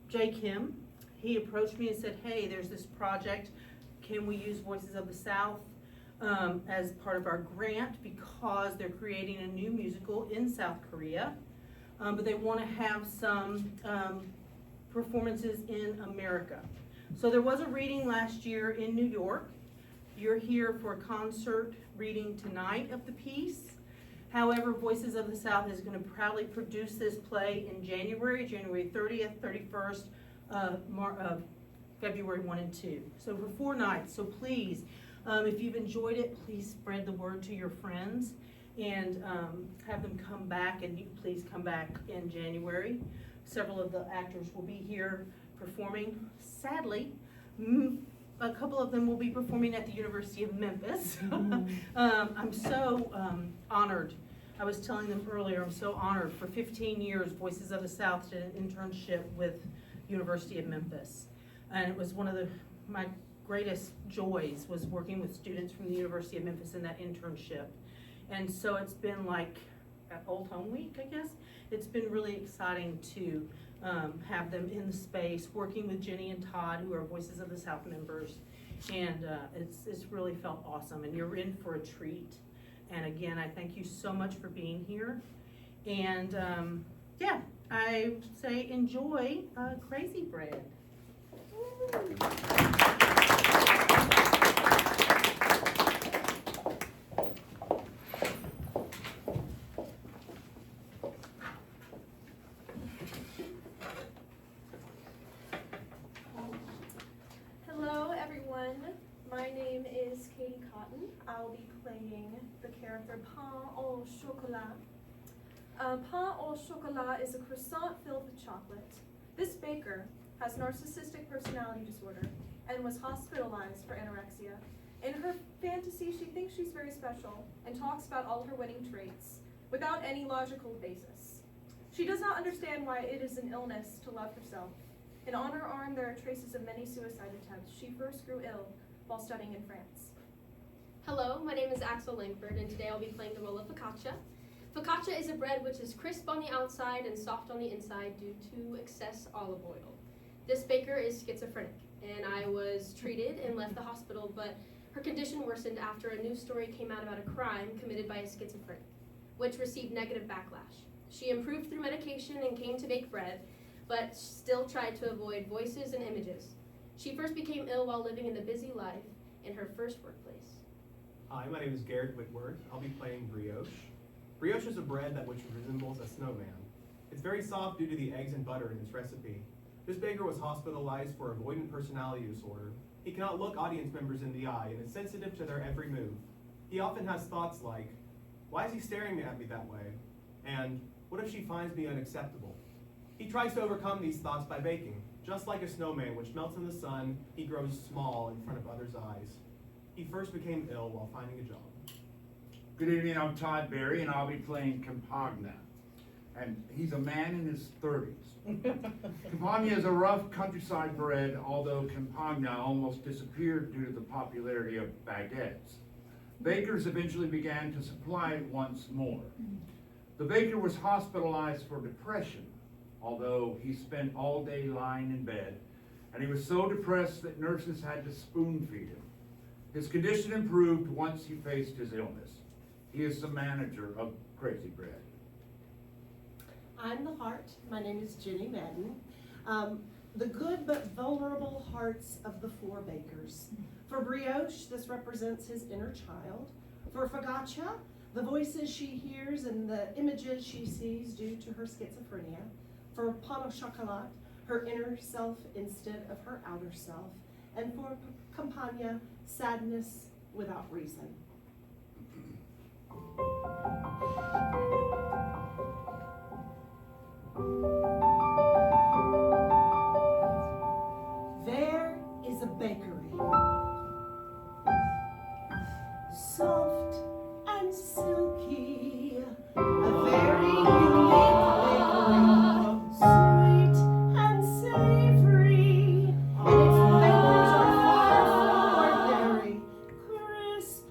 Jay Kim. He approached me and said, hey, there's this project. Can we use Voices of the South as part of our grant, because they're creating a new musical in South Korea, but they want to have some performances in America. So there was a reading last year in New York. You're here for a concert reading tonight of the piece. However, Voices of the South is going to proudly produce this play in January 30th, 31st, February 1 and 2. So for 4 nights. So please, if you've enjoyed it, please spread the word to your friends and have them come back, and you please come back in January. Several of the actors will be here performing. Sadly, a couple of them will be performing at the University of Memphis. I'm so honored. I was telling them earlier, I'm so honored. For 15 years, Voices of the South did an internship with University of Memphis. And it was one of my greatest joys, was working with students from the University of Memphis in that internship. And so it's been like at Old Home Week, I guess. It's been really exciting to have them in the space, working with Jenny and Todd, who are Voices of the South members. And it's really felt awesome, and you're in for a treat. And again, I thank you so much for being here. And yeah, I say enjoy Crazy Bread. Hello everyone, my name is Katie Cotton. I'll be playing the character Pain au chocolat. Pain au chocolat is a croissant filled with chocolate. This baker has narcissistic personality disorder and was hospitalized for anorexia. In her fantasy, she thinks she's very special and talks about all her winning traits without any logical basis. She does not understand why it is an illness to love herself. And on her arm, there are traces of many suicide attempts. She first grew ill while studying in France. Hello, my name is Axel Langford, and today I'll be playing the role of focaccia. Focaccia is a bread which is crisp on the outside and soft on the inside due to excess olive oil. This baker is schizophrenic, and I was treated and left the hospital, but her condition worsened after a news story came out about a crime committed by a schizophrenic, which received negative backlash. She improved through medication and came to bake bread, but still tried to avoid voices and images. She first became ill while living in the busy life in her first workplace. Hi, my name is Garrett Whitworth. I'll be playing brioche. Brioche is a bread that which resembles a snowman. It's very soft due to the eggs and butter in its recipe. This baker was hospitalized for avoidant personality disorder. He cannot look audience members in the eye and is sensitive to their every move. He often has thoughts like, why is he staring at me that way? And what if she finds me unacceptable? He tries to overcome these thoughts by baking. Just like a snowman which melts in the sun, he grows small in front of others' eyes. He first became ill while finding a job. Good evening, I'm Todd Berry, and I'll be playing Campagna. And he's a man in his 30s. Campagna is a rough countryside bread, although Campagna almost disappeared due to the popularity of baguettes. Bakers eventually began to supply it once more. The baker was hospitalized for depression, although he spent all day lying in bed, and he was so depressed that nurses had to spoon feed him. His condition improved once he faced his illness. He is the manager of Crazy Bread. I'm the heart. My name is Jenny Madden. The good but vulnerable hearts of the 4 bakers. For brioche, this represents his inner child. For focaccia, the voices she hears and the images she sees due to her schizophrenia. For pain au chocolat, her inner self instead of her outer self. And for Campagna, sadness without reason. There is a bakery, soft and silky, a very unique bakery, sweet and savory, and its bakers are far from ordinary, crisp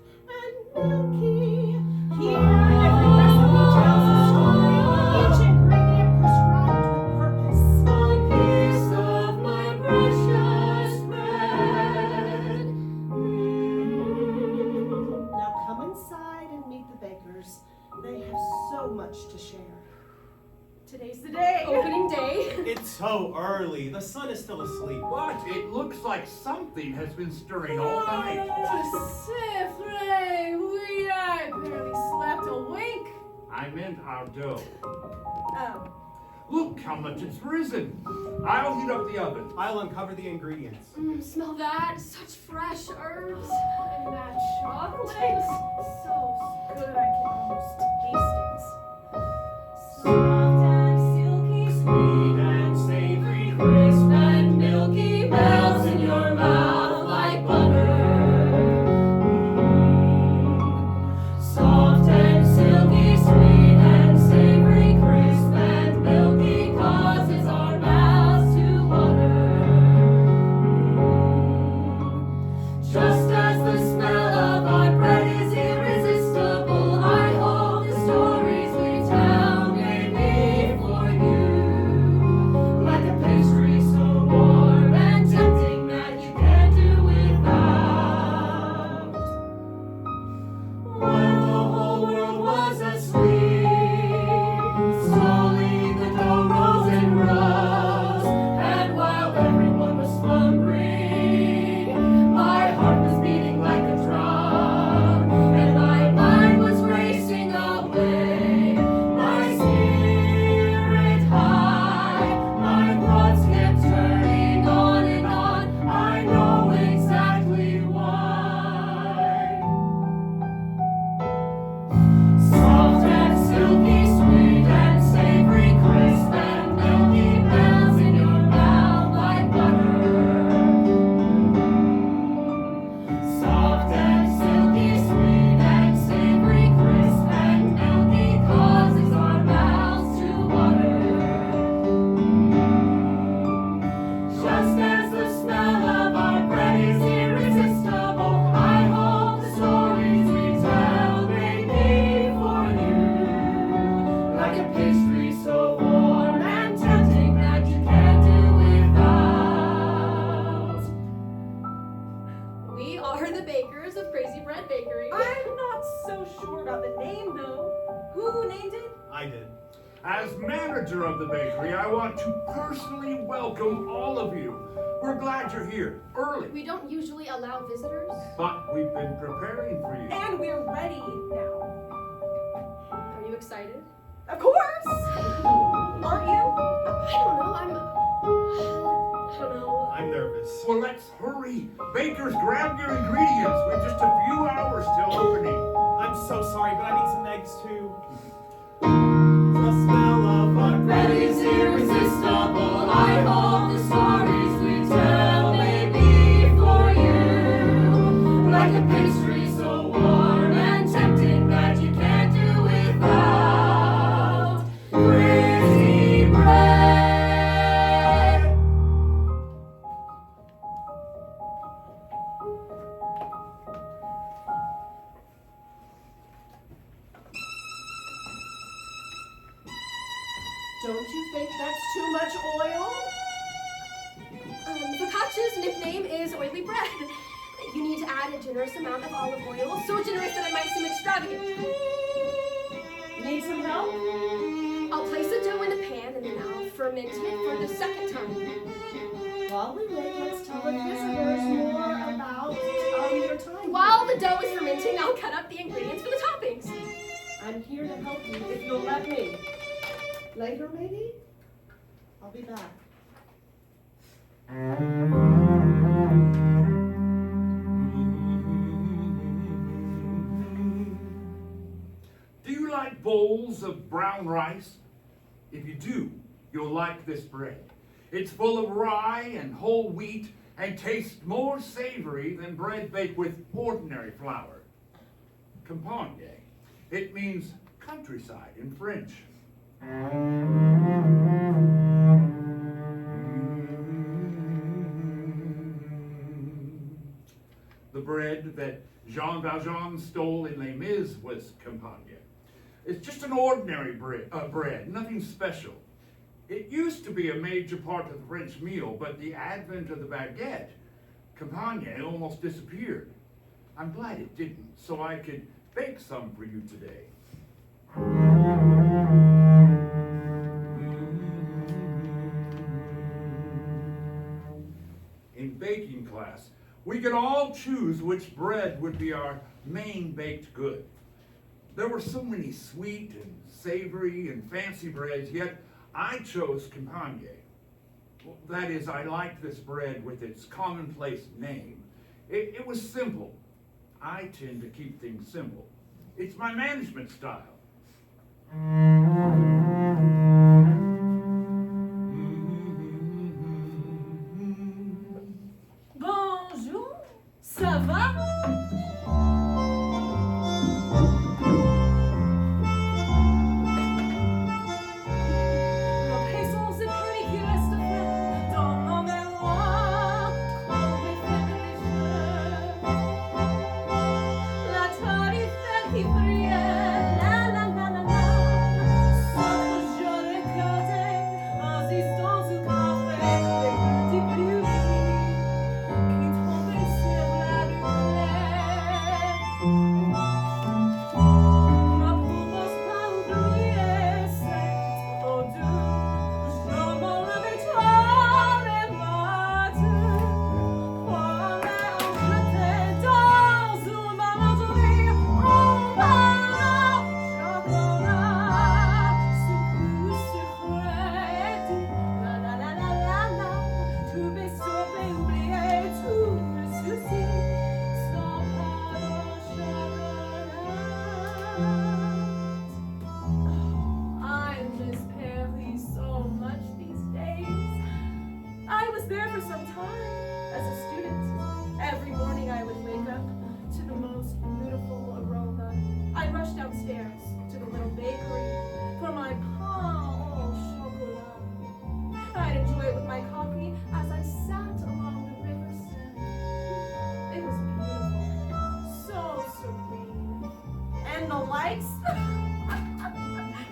so early. The sun is still asleep. What? It looks like something has been stirring all night. C'est vrai, oui, I barely slept a wink. I meant our dough. Oh. Look how much it's risen. I'll heat up the oven. I'll uncover the ingredients. Smell that? Such fresh herbs. And that chocolate, so good I can almost taste it. Soft and silky, sweet and savory, crisp and milky, melts in your mouth like butter. Soft and silky, sweet and savory, crisp and milky, causes our mouths to water. Just as the smell of our bread is irresistible, I hope the stories we tell may be for you. Like a pastry so warm and tempting that you can't do without. While the whole world was asleep, slowly the dough rose and rose, and while everyone was slumbering, my heart was beating like a drum, and my mind was racing away. My spirit high, my thoughts kept turning on and on. I know exactly why. Soft and silky, sweet and savory, crisp and milky, melts in your mouth like butter. Soft and silky, sweet and savory, crisp and milky, causes our mouths to water. Just as the smell of our bread is irresistible, I hope the stories we tell may be for you. Like a pastry so warm and tempting that you can't do without. We are the bakers of Crazy Bread Bakery. I'm not so sure about the name though. Who named it? I did. As manager of the bakery, I want to personally welcome all of you. We're glad you're here, early, We don't usually allow visitors. but we've been preparing for you. And we're ready now. Are you excited? Of course! Aren't you? I don't know. I don't know. I'm nervous. Well, let's hurry. Bakers, grab your ingredients. We're just a few hours till opening. I'm so sorry, but I need some eggs too. The smell of our Bread is irresistible. I hope the stories we tell may be for you. Like a pastry so warm and tempting that you can't do without. Crazy bread. Don't you think that's too much oil? Focaccia's nickname is oily bread. You need to add a generous amount of olive oil, so generous that it might seem extravagant. Need some help? I'll place the dough in a pan and then I'll ferment it for the second time. While we wait, let's tell the visitors more about your time. While the dough is fermenting, I'll cut up the ingredients for the toppings. I'm here to help you if you'll let me. Later, maybe? I'll be back. Do you like bowls of brown rice? If you do, you'll like this bread. It's full of rye and whole wheat and tastes more savory than bread baked with ordinary flour. Campagne. It means countryside in French. The bread that Jean Valjean stole in Les Mis was campagne. It's just an ordinary bread, nothing special. It used to be a major part of the French meal, but the advent of the baguette, campagne almost disappeared. I'm glad it didn't, so I could bake some for you today. baking class, we could all choose which bread would be our main baked good. There were so many sweet and savory and fancy breads, yet I chose campagne. That is, I liked this bread with its commonplace name. It was simple. I tend to keep things simple. It's my management style. Bonjour, ça va? Nos raisons et prix qui restent frais dans nos mémoires, comme les faits des jeux. La torrifère qui brillait, la la la la la. Notre jeune côté, assistance au café, les petits pluies qui tombaient sur la rue. Ma propose pas oublier cette eau douce. Je m'en levais tôt les matins pour aller en jeter dans une maladie en pain au chocolat. Sucré, sucré et doux. La la la la la la. Tout mes sauvé, oublié tous mes soucis. Sans pain au chocolat. I miss Paris so much these days. I was there for some time as a student. Every morning I would wake up to the most beautiful aroma. I'd rush downstairs to the little bakery for my pain au chocolat. I'd enjoy it with my coffee as I sat along the river Seine. It was beautiful, so serene. And the lights?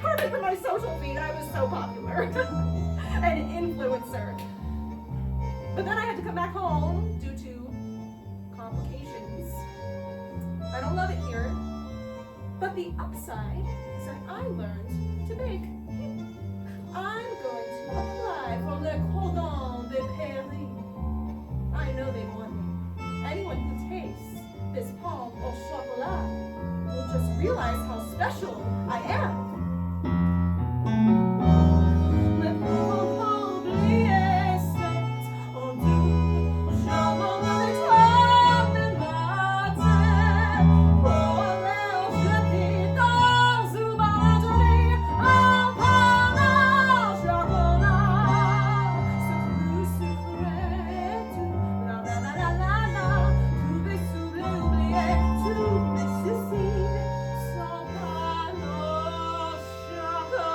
Perfect for my social feed. I was so popular. An influencer. But then I had to come back home due to complications. I don't love it here. But the upside is that I learned to bake. I'm going to apply for Le Cordon de Paris. I know they want me. Anyone who tastes this pain au chocolat will just realize how special I am. Ne pouvons pas oublier cette eau douce. Je m'en levais tôt le matin pour aller en jeter dans une maladie en pain au chocolat. Sucré, sucré et doux. La la la la la la. Tout mes souliers oubliés, tous mes soucis. Sans pain au chocolat.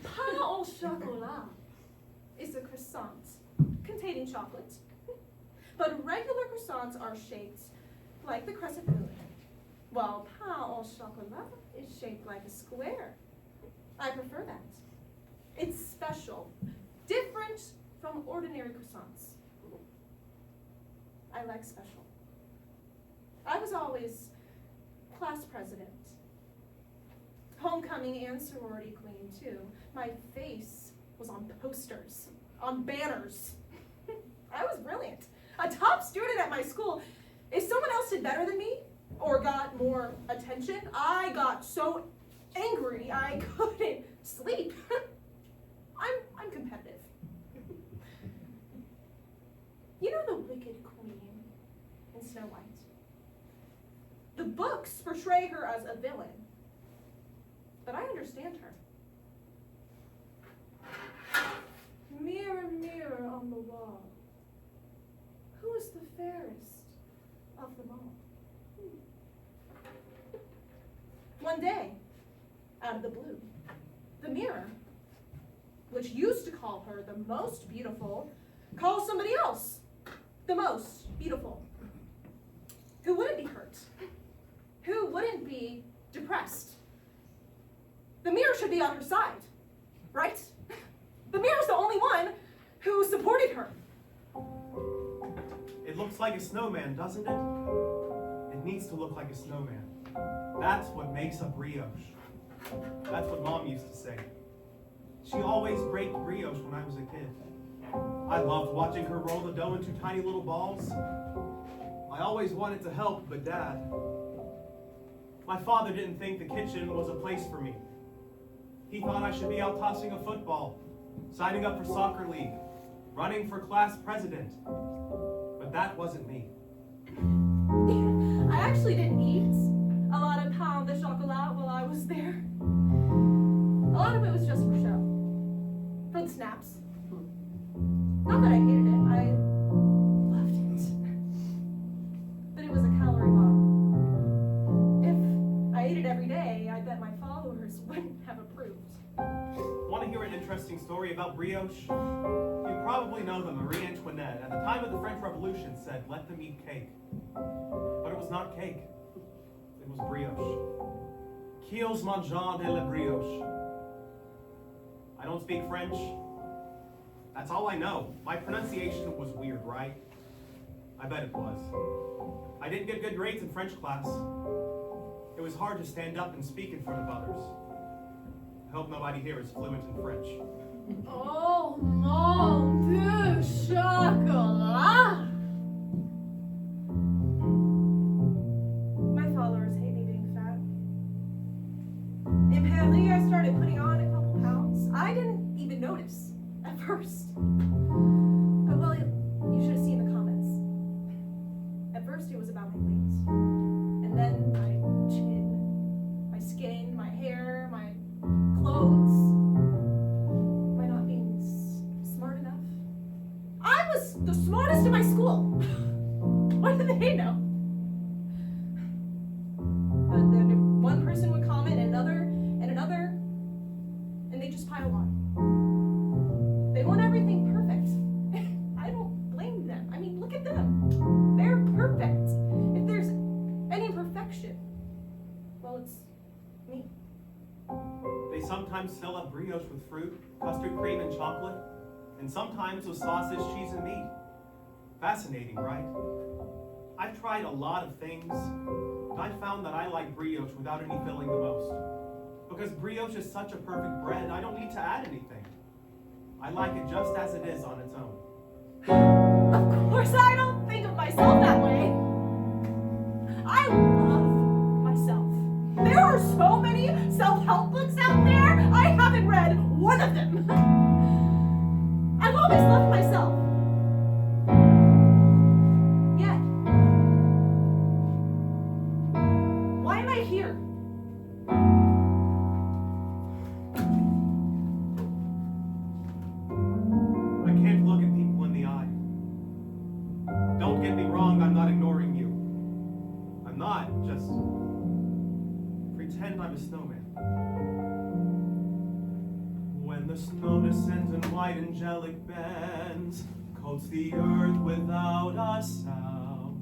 Pain au chocolat is a croissant containing chocolate. But regular croissants are shaped like the crescent moon, while pain au chocolat is shaped like a square. I prefer that. It's special, different from ordinary croissants. I like special. I was always class president, homecoming and sorority queen too. My face was on posters, on banners. I was brilliant. A top student at my school. If someone else did better than me or got more attention, I got so angry I couldn't sleep. I'm competitive. You know the wicked queen in Snow White? The books portray her as a villain, but I understand her. Mirror, mirror on the wall, who is the fairest of them all? One day, out of the blue, the mirror, which used to call her the most beautiful, calls somebody else the most beautiful. Who wouldn't be hurt? Who wouldn't be depressed? The mirror should be on her side, right? The mirror's the only one who supported her. It looks like a snowman, doesn't it? needs to look like a snowman. That's what makes a brioche. That's what Mom used to say. She always baked brioche when I was a kid. I loved watching her roll the dough into tiny little balls. I always wanted to help, but Dad. My father didn't think the kitchen was a place for me. He thought I should be out tossing a football, signing up for soccer league, running for class president. But that wasn't me. I actually didn't eat a lot of pain de chocolat while I was there. A lot of it was just for show. For the snaps. Not that I hated it, I loved it. But it was a calorie bomb. If I ate it every day, I bet my followers wouldn't have approved. Want to hear an interesting story about brioche? You probably know that Marie Antoinette, at the time of the French Revolution, said, "Let them eat cake." But it was not cake. It was brioche. Qu'ils mangent de la brioche. I don't speak French. That's all I know. My pronunciation was weird, right? I bet it was. I didn't get good grades in French class. It was hard to stand up and speak in front of others. I hope nobody here is fluent in French. Oh, mon Dieu, chocolat! My followers hate me being fat. In Paris, I started putting on a couple pounds. I didn't even notice at first. But well, you should have seen the comments. At first, it was about my weight. And then my chin, my skin, my hair, my clothes. My not being smart enough. I was the smartest in my school. What did they know? But then one person would comment, and another, and they just pile on. They want everything perfect. I don't blame them. I mean, look at them. They're perfect. If there's any imperfection, well, it's me. They sometimes fill up brioche with fruit, custard cream, and chocolate, and sometimes with sausage, cheese, and meat. Fascinating, right? I've tried a lot of things, but I found that I like brioche without any filling the most. Because brioche is such a perfect bread, I don't need to add anything. I like it just as it is on its own. Of course, I don't think of myself that way. I love myself. There are so many self-help books out there. I haven't read one of them. I've always loved myself. Yet, why am I here? I can't look at people in the eye. Don't get me wrong, I'm not ignoring you. I'm not, just pretend I'm a snowman. When the snow descends in white angelic bands, coats the earth without a sound,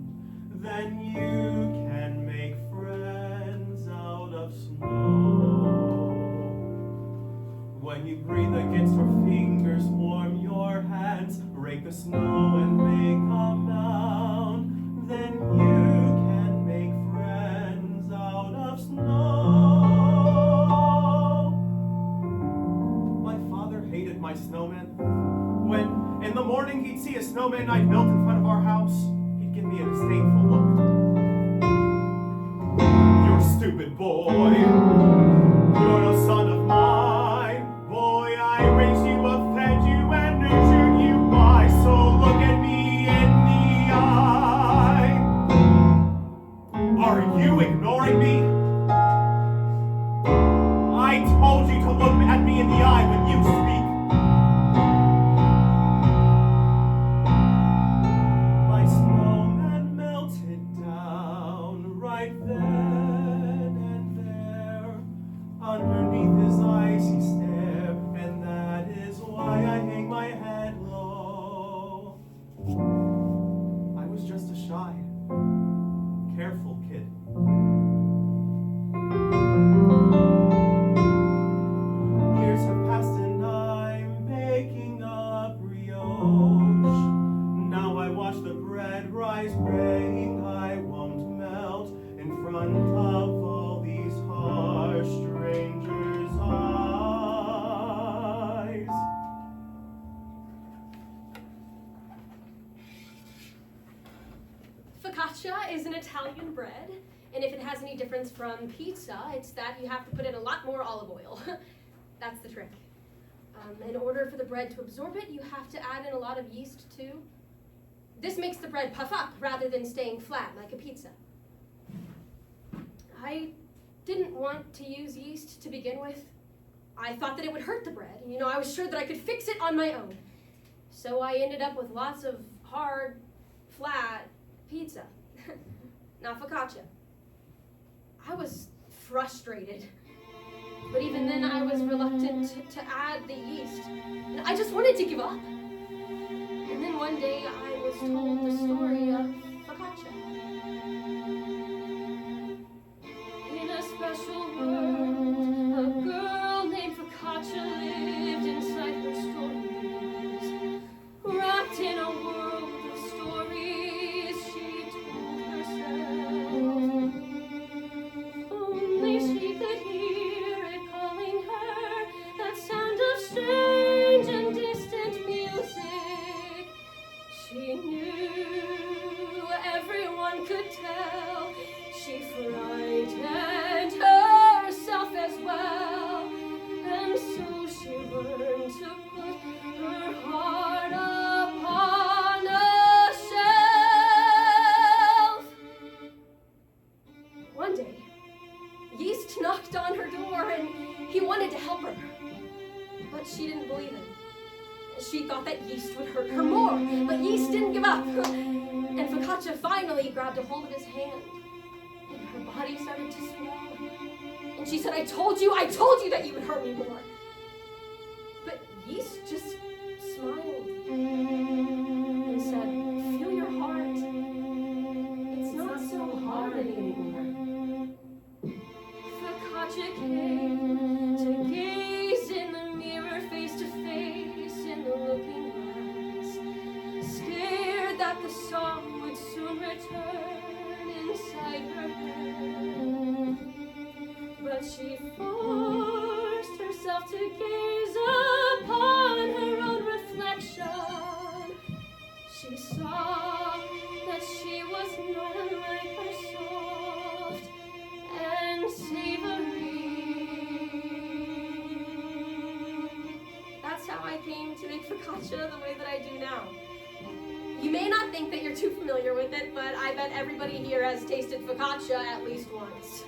then you can make friends out of snow. When you breathe against your fingers, warm your hands, rake the snow and make a mound, then you can make friends out of snow. My father hated my snowman. When in the morning he'd see a snowman I'd built in front of our house, he'd give me a disdainful look. "You're a stupid boy. You're no son of mine. Boy, I raised you up, fed you, and nurtured you by, so look at me in the eye. Are you ignoring me? I told you to look at me in the eye when you speak. My snowman melted down right then and there, underneath his icy stare, and that is why I hang my head low. I was just a shy, careful kid. Years have passed and I'm baking a brioche. Now I watch the bread rise, praying I won't melt. front of all these harsh strangers' eyes. Focaccia is an Italian bread, and if it has any difference from pizza, it's that you have to put in a lot more olive oil. That's the trick. In order for the bread to absorb it, you have to add in a lot of yeast too. This makes the bread puff up rather than staying flat like a pizza. I didn't want to use yeast to begin with. I thought that it would hurt the bread. You know, I was sure that I could fix it on my own. So I ended up with lots of hard, flat pizza. Not focaccia. I was frustrated. But even then, I was reluctant to add the yeast. And I just wanted to give up. And then one day, I was told the story of focaccia. In a special world, a girl named Focaccia lived inside her stories. Wrapped in a world of stories she told herself. Only she could hear it calling her, that sound of strange and distant music. She knew, everyone could tell, she frightened herself as well. And so she learned to put her heart upon a shelf. One day, yeast knocked on her door and he wanted to help her. But she didn't believe him. She thought that yeast would hurt her more, but yeast didn't give up. And Focaccia finally grabbed a hold of his hand, and her body started to swell. And she said, I told you that you would hurt me more. But yeast just smiled and said, feel your heart. It's not so hard anymore. Focaccia came to gaze in the mirror face to face in the looking glass, scared that the song would soon return inside her head. But she forced herself to gaze upon her own reflection. She saw that she was not unlike her soft and savory. That's how I came to make focaccia the way that I do now. You may not think that you're too familiar with it, but I bet everybody here has tasted focaccia at least once.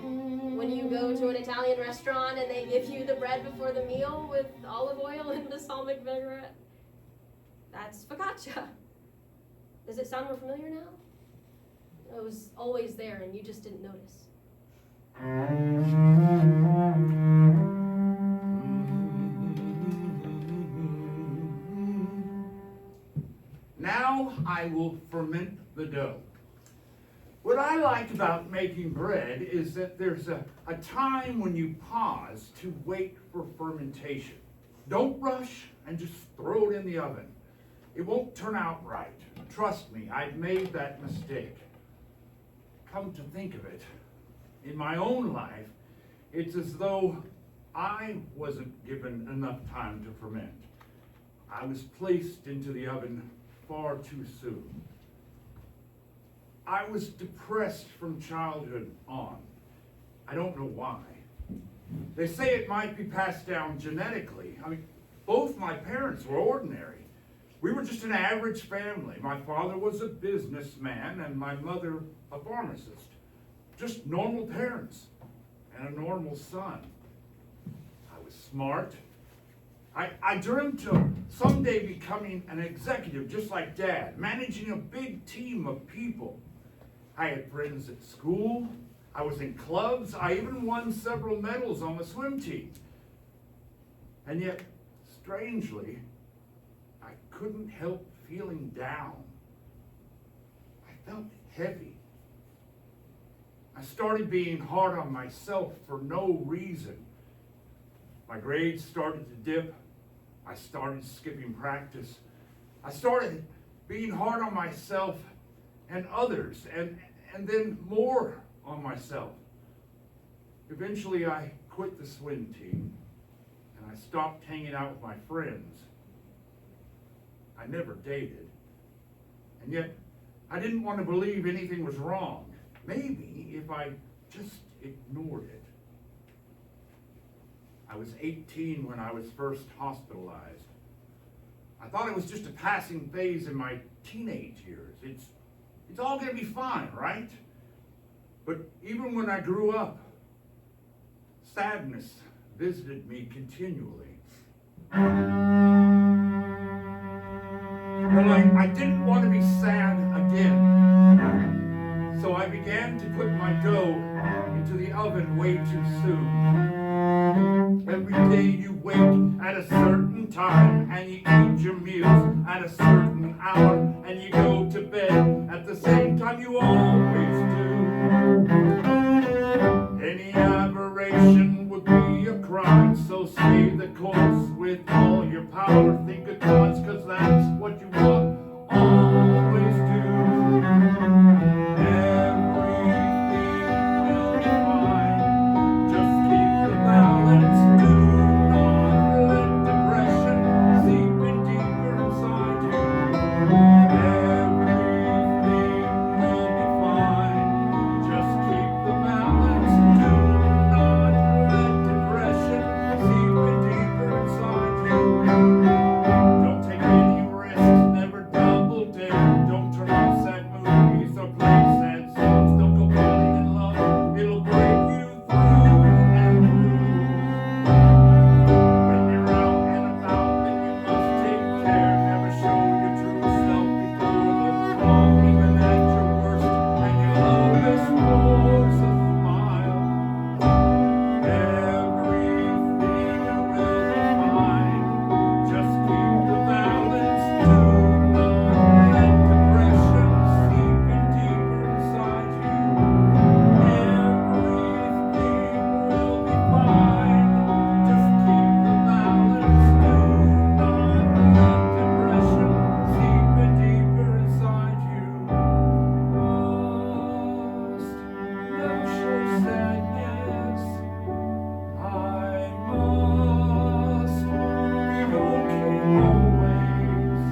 When you go to an Italian restaurant and they give you the bread before the meal with olive oil and balsamic vinaigrette, that's focaccia. Does it sound more familiar now? It was always there and you just didn't notice. Now I will ferment the dough. What I like about making bread is that there's a time when you pause to wait for fermentation. Don't rush and just throw it in the oven. It won't turn out right. Trust me, I've made that mistake. Come to think of it, in my own life, it's as though I wasn't given enough time to ferment. I was placed into the oven far too soon. I was depressed from childhood on. I don't know why. They say it might be passed down genetically. I mean, both my parents were ordinary. We were just an average family. My father was a businessman and my mother a pharmacist. Just normal parents and a normal son. I was smart. I dreamt of someday becoming an executive just like Dad, managing a big team of people. I had friends at school. I was in clubs. I even won several medals on the swim team. And yet, strangely, I couldn't help feeling down. I felt heavy. I started being hard on myself for no reason. My grades started to dip. I started skipping practice. I started being hard on myself and others, and then more on myself. Eventually, I quit the swim team, and I stopped hanging out with my friends. I never dated, and yet I didn't want to believe anything was wrong. Maybe if I just ignored it. I was 18 when I was first hospitalized. I thought it was just a passing phase in my teenage years. It's all gonna be fine, right? But even when I grew up, sadness visited me continually. Well, I didn't want to be sad again. So I began to put my dough into the oven way too soon. Every day you wake at a certain time and you eat your meals at a certain hour and you go to bed at the same time you always do. Any aberration would be a crime, so stay the course with all your power. Think of thoughts, cause that's what you want. Always do. Everything will be fine. Just keep the balance. Do not let depression seep in deeper inside you. Everything will be fine. Just keep the balance. Do not let depression seep in deeper inside you. Don't take any risks, never double dare. Don't turn on sad movies or play sad songs. Don't go falling in love, it'll break you through and through. When you're out and about, then you must take care. Never show your true self before the throng, even at your worst, and your lowest force a smile. Everything will be fine. Just keep the balance. Do not let depression seep in deeper inside you. Everything will be fine. Just keep the balance. Do not let depression seep in deeper inside you. Must never show sadness. I must be okay always.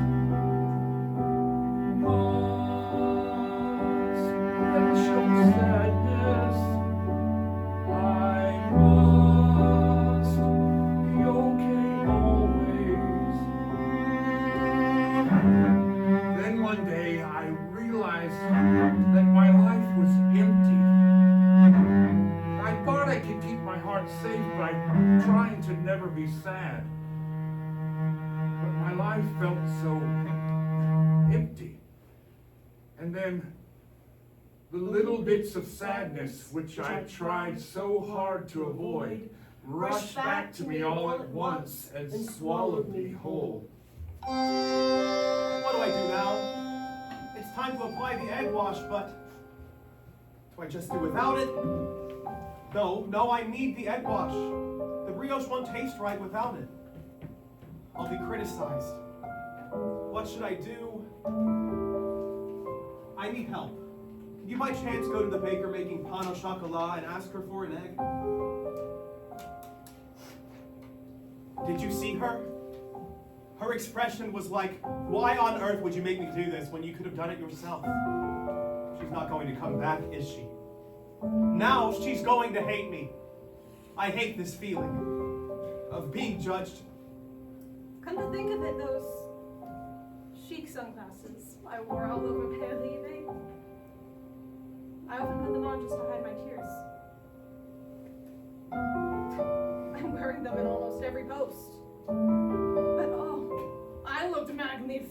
Must never show sadness. I must be okay always. Then one day I realized that my life was empty. I thought I could keep my heart safe by trying to never be sad. But my life felt so empty. And then the little bits of sadness which I tried so hard to avoid rushed back to me all at once and swallowed me whole. What do I do now? It's time to apply the egg wash, but do I just do without it? No, I need the egg wash. The brioche won't taste right without it. I'll be criticized. What should I do? I need help. Can you by chance go to the baker making pain au chocolat and ask her for an egg? Did you see her? Her expression was like, why on earth would you make me do this when you could have done it yourself? She's not going to come back, is she? Now she's going to hate me. I hate this feeling of being judged. Come to think of it, those chic sunglasses I wore all over pale evening, I often put them on just to hide my tears. I'm wearing them in almost every post. But oh, I looked magnifique.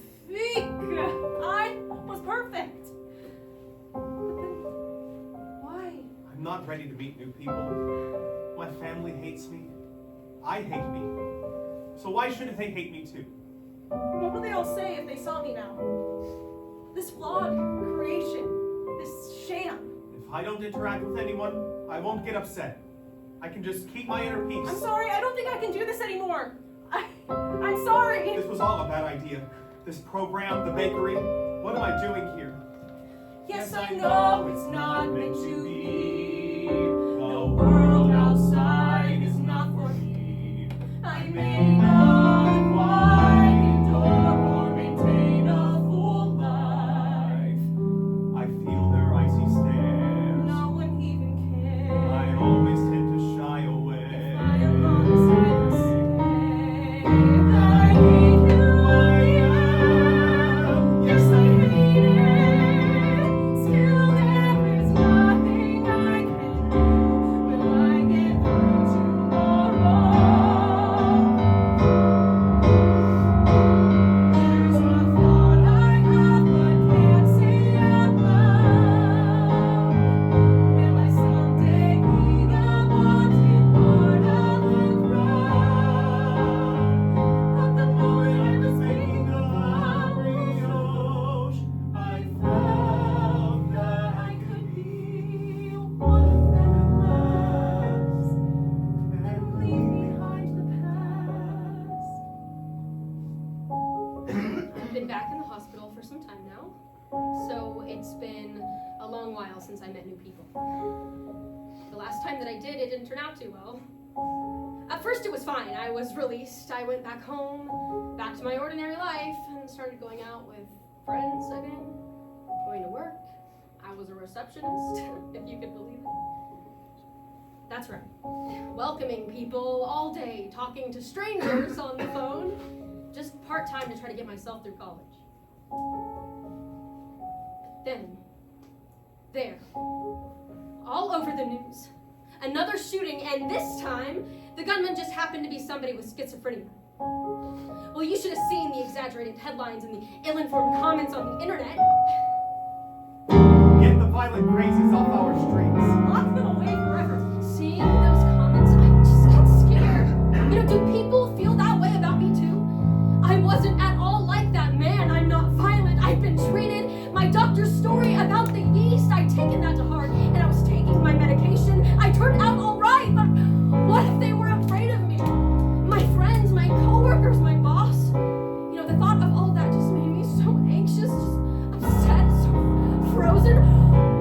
I was perfect. But then, why? I'm not ready to meet new people. My family hates me. I hate me. So why shouldn't they hate me too? What would they all say if they saw me now? This flawed creation, this sham. If I don't interact with anyone, I won't get upset. I can just keep my inner peace. I'm sorry, I don't think I can do this anymore. I'm sorry. This was all a bad idea. This program, the bakery. What am I doing here? Yes, I know it's not meant to be. It's been a long while since I met new people. The last time that I did, it didn't turn out too well. At first it was fine. I was released. I went back home, back to my ordinary life, and started going out with friends again, going to work. I was a receptionist, if you could believe it. That's right. Welcoming people all day, talking to strangers on the phone, just part-time to try to get myself through college. But then, there, all over the news, another shooting, and this time, the gunman just happened to be somebody with schizophrenia. Well, you should have seen the exaggerated headlines and the ill-informed comments on the internet. Get the violent crazies off our streets. Lock them away forever. Seeing those comments, I just got scared. Do people feel that way about me too? I wasn't at all like that man. I'm not violent. I've been treated. My doctor's story about the yeast, I'd taken that to heart, and I was taking my medication. I turned out all right, but what if they were afraid of me? My friends, my coworkers, my boss. The thought of all that just made me so anxious, just upset, so frozen,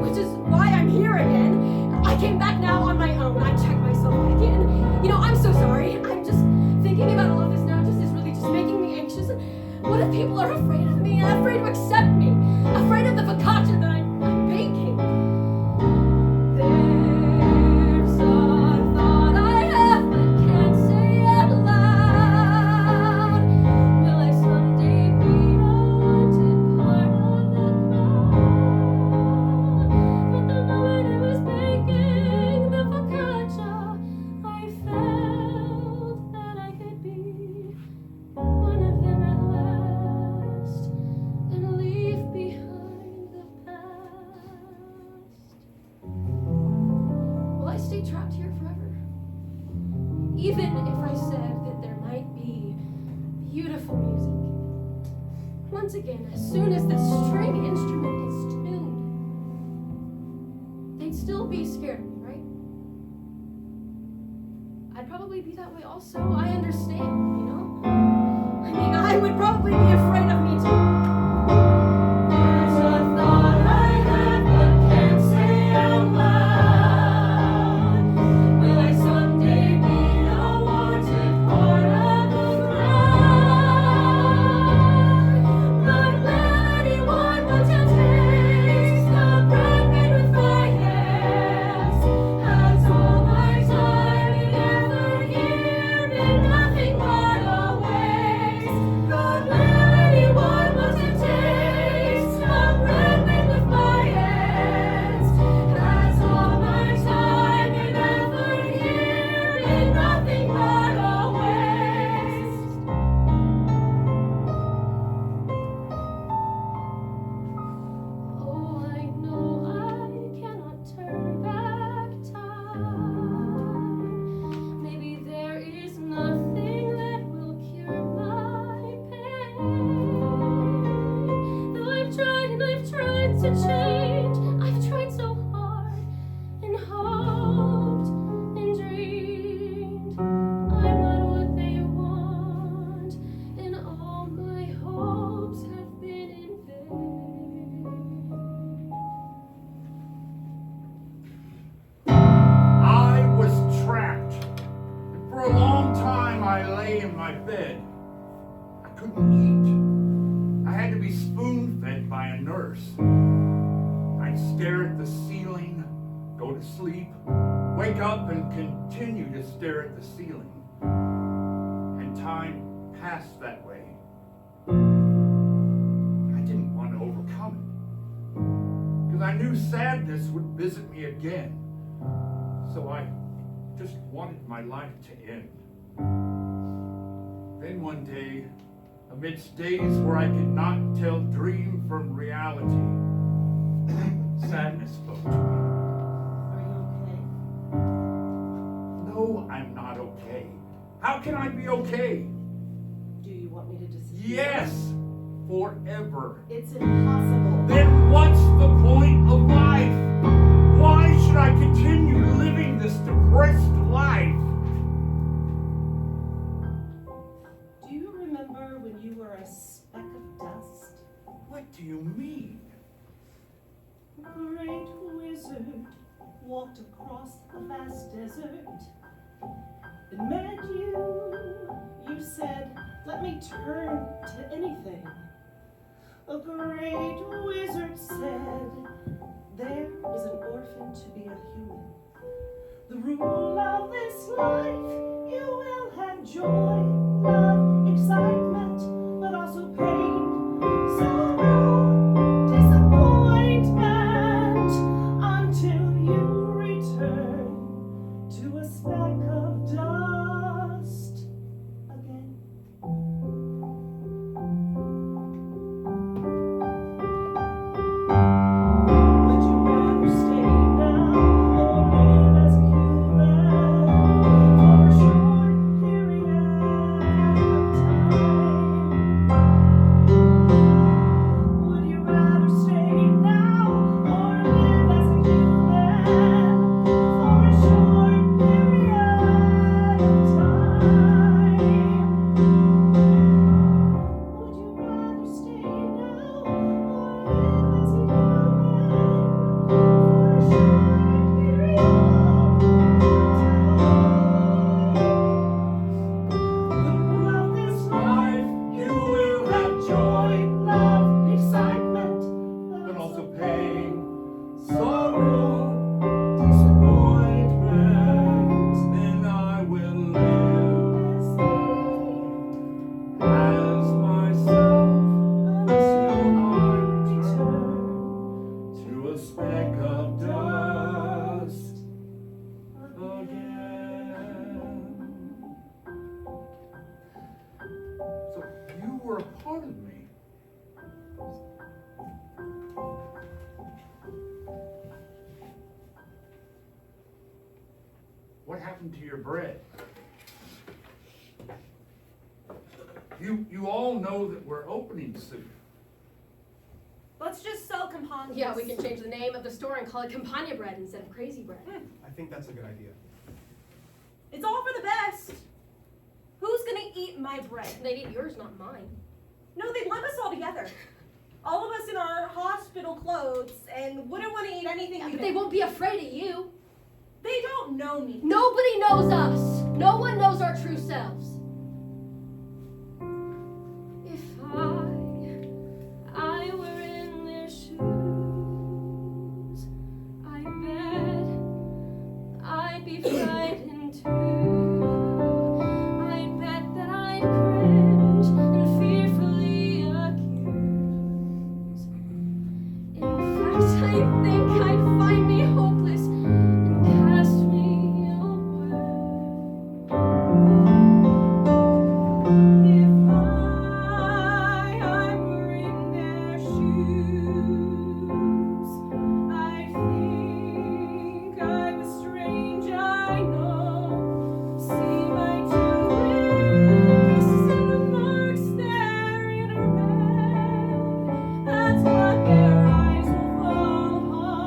which is why I'm here again. I came back now on my own. I checked myself back in. I'm so sorry. I'm just thinking about all of this now is really just making me anxious. What if people are afraid of me and afraid to accept me? Afraid of the focaccia that I'm baking? There's a thought I have but can't say out loud. Will I someday be a wanted part of the crowd? But the moment I was baking the focaccia, I felt that I could be one of them at last and leave behind the past. Will I stay trapped here forever? Even if I said that there might be beautiful music. Once again, as soon as the string instrument is tuned, they'd still be scared of me, right? I'd probably be that way also. I understand, I would probably be afraid of me too. There's a thought I have but can't say out loud. Will I someday be a wanted part of the crowd? But will anyone want to taste the bread made with my hands? Has all my time and effort here been nothing but a waste? But will anyone want to taste the bread made with my hands? Has all my time and effort here been nothing but a waste? Oh, I know I cannot turn back time. Maybe there is nothing that will cure my pain. Though I've tried and I've tried to change, I've tried so hard and hoped and dreamed. I'm not what they want, and all my hopes have been in vain. I was trapped. And for a long time, I lay in my bed. I couldn't eat. I had to be spoon-fed by a nurse. I'd stare at the ceiling, go to sleep, wake up and continue to stare at the ceiling. And time passed that way. I didn't want to overcome it. Because I knew sadness would visit me again. So I just wanted my life to end. Then one day, amidst days where I could not tell dream from reality, sadness spoke to me. Are you okay? No, I'm not okay. How can I be okay? Do you want me to disappear? Yes, forever. It's impossible. Then what's the point of life? Why should I continue living this depressed life? Do you remember when you were a speck of dust? What do you mean? a vast desert and met you. You said, let me turn to anything. A great wizard said, there is an orphan to be a human. The rule of this life, you will have joy, love, excitement, but also pain, sorrow, disappointment, until you return to a speck of dust again. Would you rather stay now or live as a human for a short period of time? Would you rather stay now or live as a human for a short period of time? Would you rather stay now or live as a human for a short period of time? The rule of this life, you will have joy, love, excitement, but also pain, sorrow, disappointment. Then I will live as myself until I return to a speck of dust again. So you were a part of me. What happened to your bread? You all know that we're opening soon. Let's just sell Campanias. Yeah, we can change the name of the store and call it Campania Bread instead of Crazy Bread. I think that's a good idea. It's all for the best. Who's gonna eat my bread? They'd eat yours, not mine. No, they'd lump us all together. All of us in our hospital clothes and wouldn't want to eat anything we But they did. won't be afraid of you. They don't know me. Nobody knows us. No one knows our true selves. If I were in their shoes, I bet I'd be frightened too. I bet that I'd cringe and fearfully accuse. In fact, I think I'd find me hopeless and cast me away. If I were in their shoes, I think I was strange, I know. See my two wrists and the marks there in red. That's what their eyes will fall upon.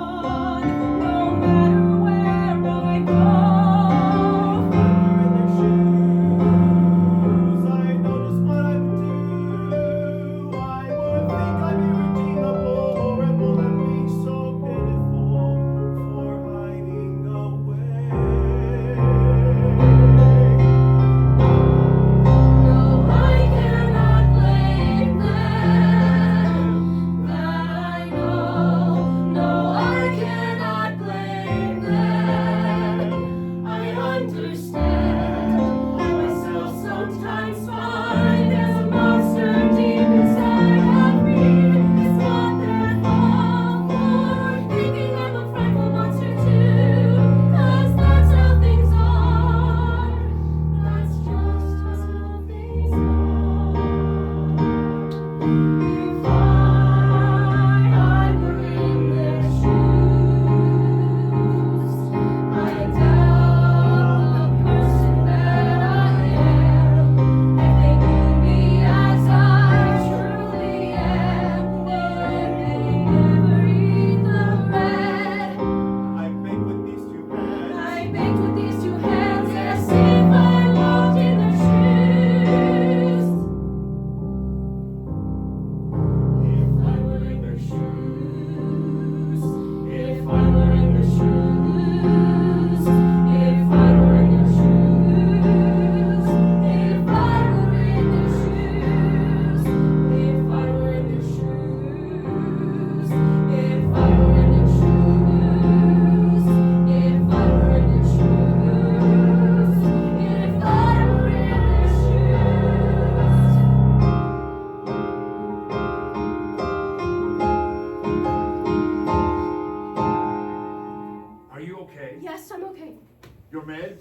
Your meds?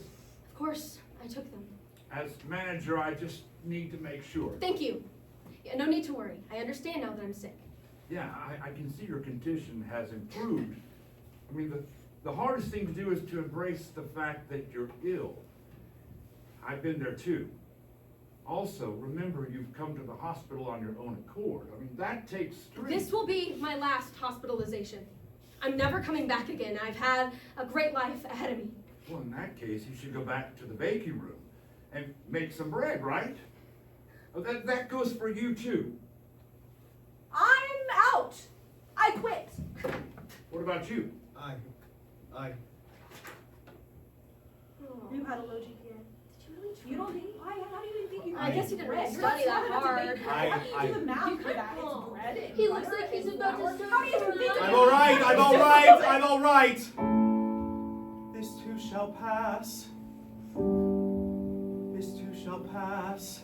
Of course, I took them. As manager, I just need to make sure. Thank you. Yeah, no need to worry. I understand now that I'm sick. Yeah, I can see your condition has improved. I mean, the hardest thing to do is to embrace the fact that you're ill. I've been there too. Also, remember you've come to the hospital on your own accord. I mean, that takes strength. This will be my last hospitalization. I'm never coming back again. I've had a great life ahead of me. Well, in that case, you should go back to the baking room and make some bread, right? Oh, that goes for you too. I'm out. I quit. What about you? I. You had a low GPA. Did you really try? You don't think? How do you think you? I guess you didn't really bread? You're study not that smart enough to hard. make bread. How do you do the math You for that? can't- It's bread and He looks butter like he's and about to flour. start How do you think of I'm it? all right. I'm all right. I'm all right. This too shall pass. This too shall pass.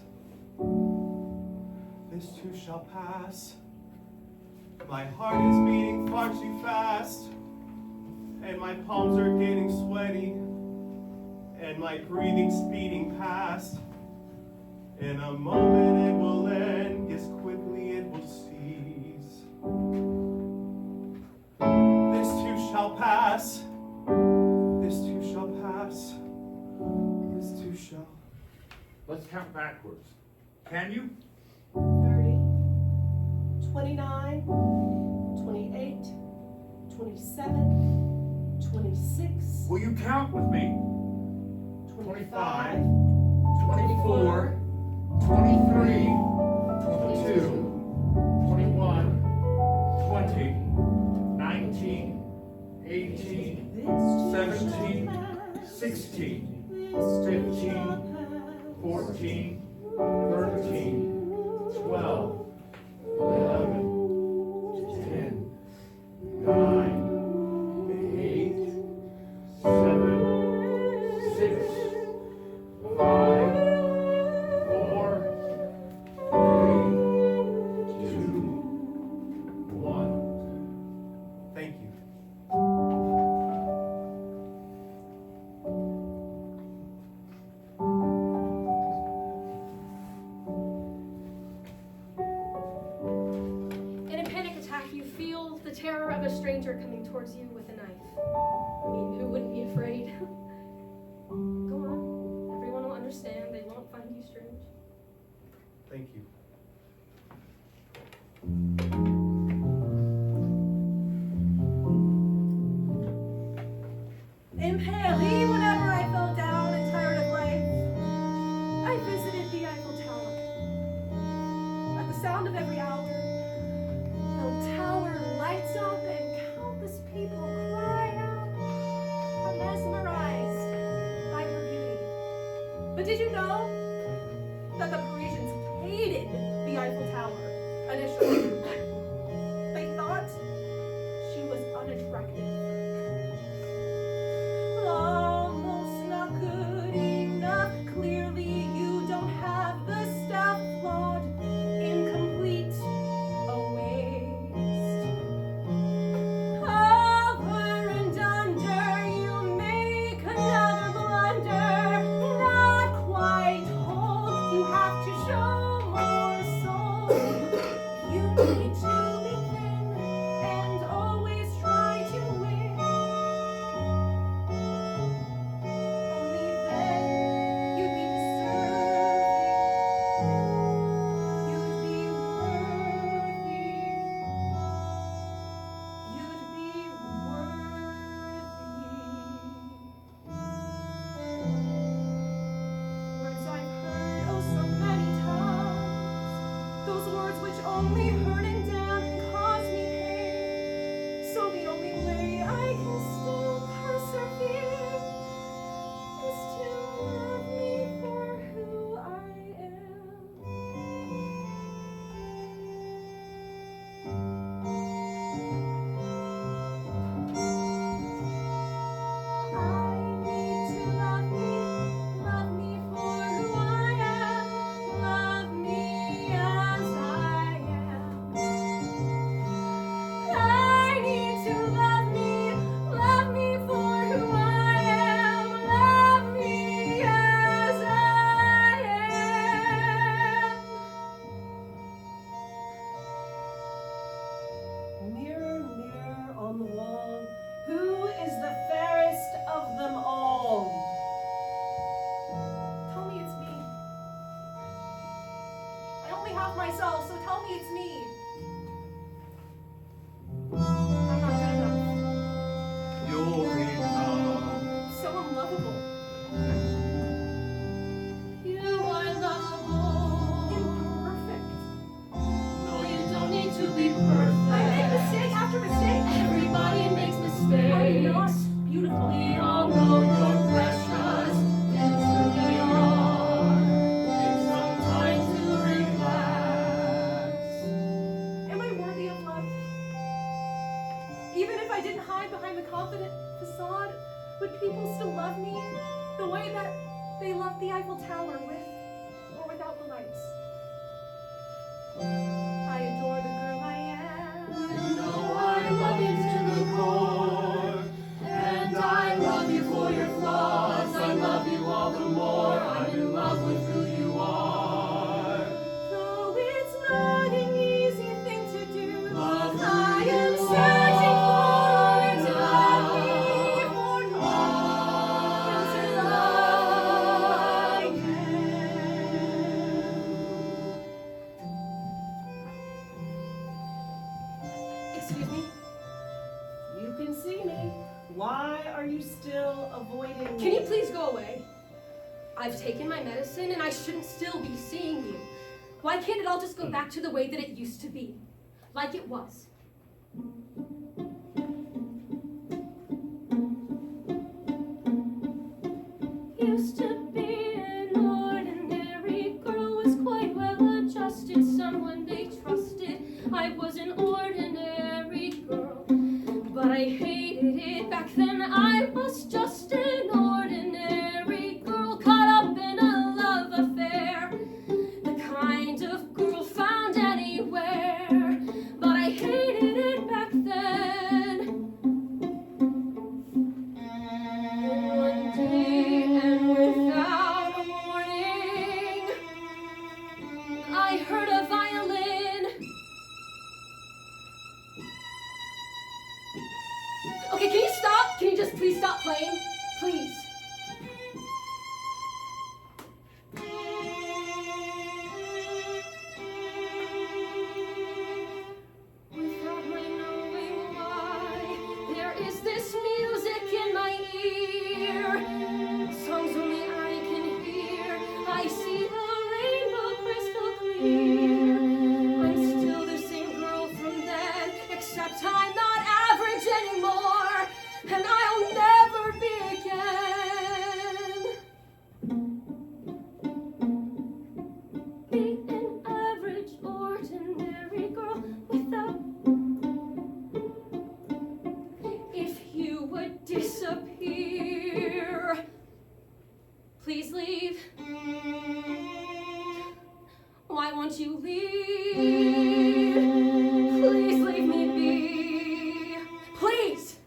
This too shall pass. My heart is beating far too fast, and my palms are getting sweaty, and my breathing speeding past. In a moment it will end, yes, quickly it will cease. This too shall pass. This too shall pass. This too shall. Let's count backwards. Can you? 30, 29, 28, 27, 26, Will you count with me? 25, 24, 23, 22, 21, 20, 19, 18, This 17, pass. 16, This 15, pass. 14, 13, 12, 11, 10, 9, 8, 7, 6, 5, 4, 3, 2, 1. Thank you. In a panic attack, you feel the terror of a stranger coming towards you with a knife. I mean, who wouldn't be afraid? Go on. Everyone will understand. They won't find you strange. Thank you. In Paris, whenever I felt down and tired of life, I visited the Eiffel Tower. At the sound of every hour, the tower lights up and countless people cry out, are mesmerized by her beauty. But did you know that the Parisians hated the Eiffel Tower initially? They thought she was unattractive. Almost not good enough. Clearly, you don't have the stuff. Flawed, incomplete, a waste. Over and under, you make another blunder. Not quite if I didn't hide behind the confident facade, would people still love me the way that they loved the Eiffel Tower, with or without the lights? I adore the girl I am. You know I love you to the core, and I love you for your flaws. I love you all the more. I'm in love with who you are. Though it's not an easy thing to do, Love I who am you searching are. for to love me for more than to love I can. Excuse me? You can see me. Why are you still avoiding me? Can you please go away? I've taken my medicine and I shouldn't still be seeing you. Why can't it all just go back to the way that it used to be? Like it was. Used to be an ordinary girl, was quite well adjusted, someone they trusted. I was an ordinary girl, but I hated it back then. I was just an ordinary girl caught up in a love affair, the kind of girl found anywhere, but I hated it back then. One day and without a warning, I heard a violin. Okay, can you stop? Can you just please stop playing? Please. Without my knowing why, there is this music in my ear. Songs only I can hear. I see the rainbow crystal clear. I'm still the same girl from then, except I'm not average anymore, and I'll never be again. Be an average, ordinary girl without. If you would disappear, please leave. Why won't you leave? Please leave me be. Please!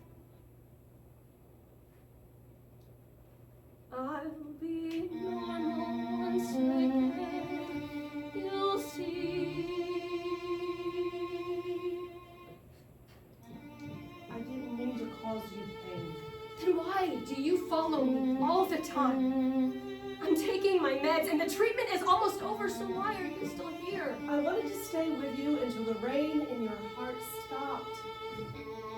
I'll be normal once again. You'll see. I didn't mean to cause you pain. Then why do you follow me all the time? I'm taking my meds and the treatment is almost over, so why are you still here? I wanted to stay with you until the rain in your heart stopped.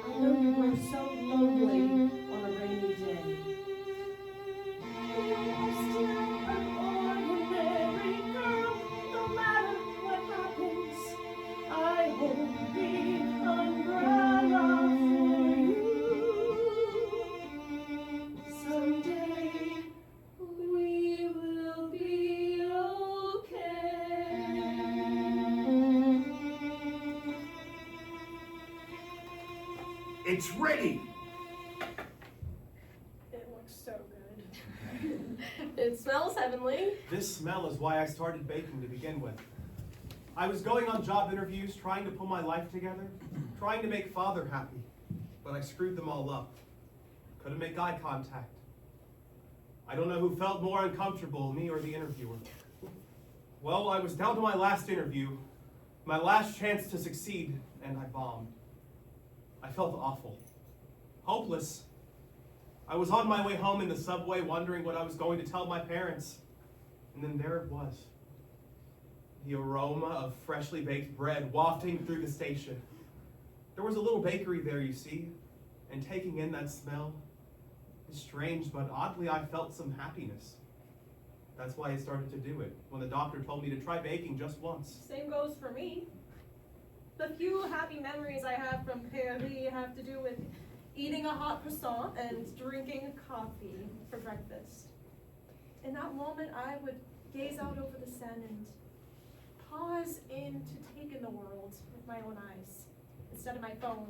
I know you were so lonely on a rainy day. You are still an ordinary girl, no matter what happens. I hold the umbrella for you. Someday we will be okay. It's ready. It looks so good. It smells heavenly. This smell is why I started baking to begin with. I was going on job interviews, trying to pull my life together, trying to make Father happy, but I screwed them all up. Couldn't make eye contact. I don't know who felt more uncomfortable, me or the interviewer. Well, I was down to my last interview, my last chance to succeed, and I bombed. I felt awful, hopeless. I was on my way home in the subway wondering what I was going to tell my parents. And then there it was. The aroma of freshly baked bread wafting through the station. There was a little bakery there, you see, and taking in that smell is strange, but oddly I felt some happiness. That's why I started to do it, when the doctor told me to try baking just once. Same goes for me. The few happy memories I have from Paris have to do with eating a hot croissant and drinking coffee for breakfast. In that moment, I would gaze out over the Seine and pause in to take in the world with my own eyes. instead of my phone.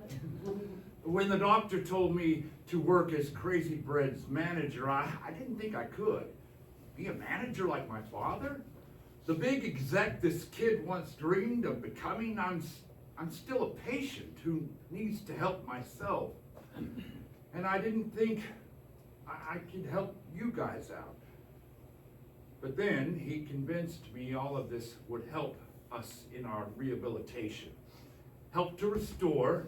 When the doctor told me to work as Crazy Bread's manager, I didn't think I could. Be a manager like my father? The big exec this kid once dreamed of becoming, I'm still a patient who needs to help myself. And I didn't think I could help you guys out. But then he convinced me all of this would help us in our rehabilitation. Help to restore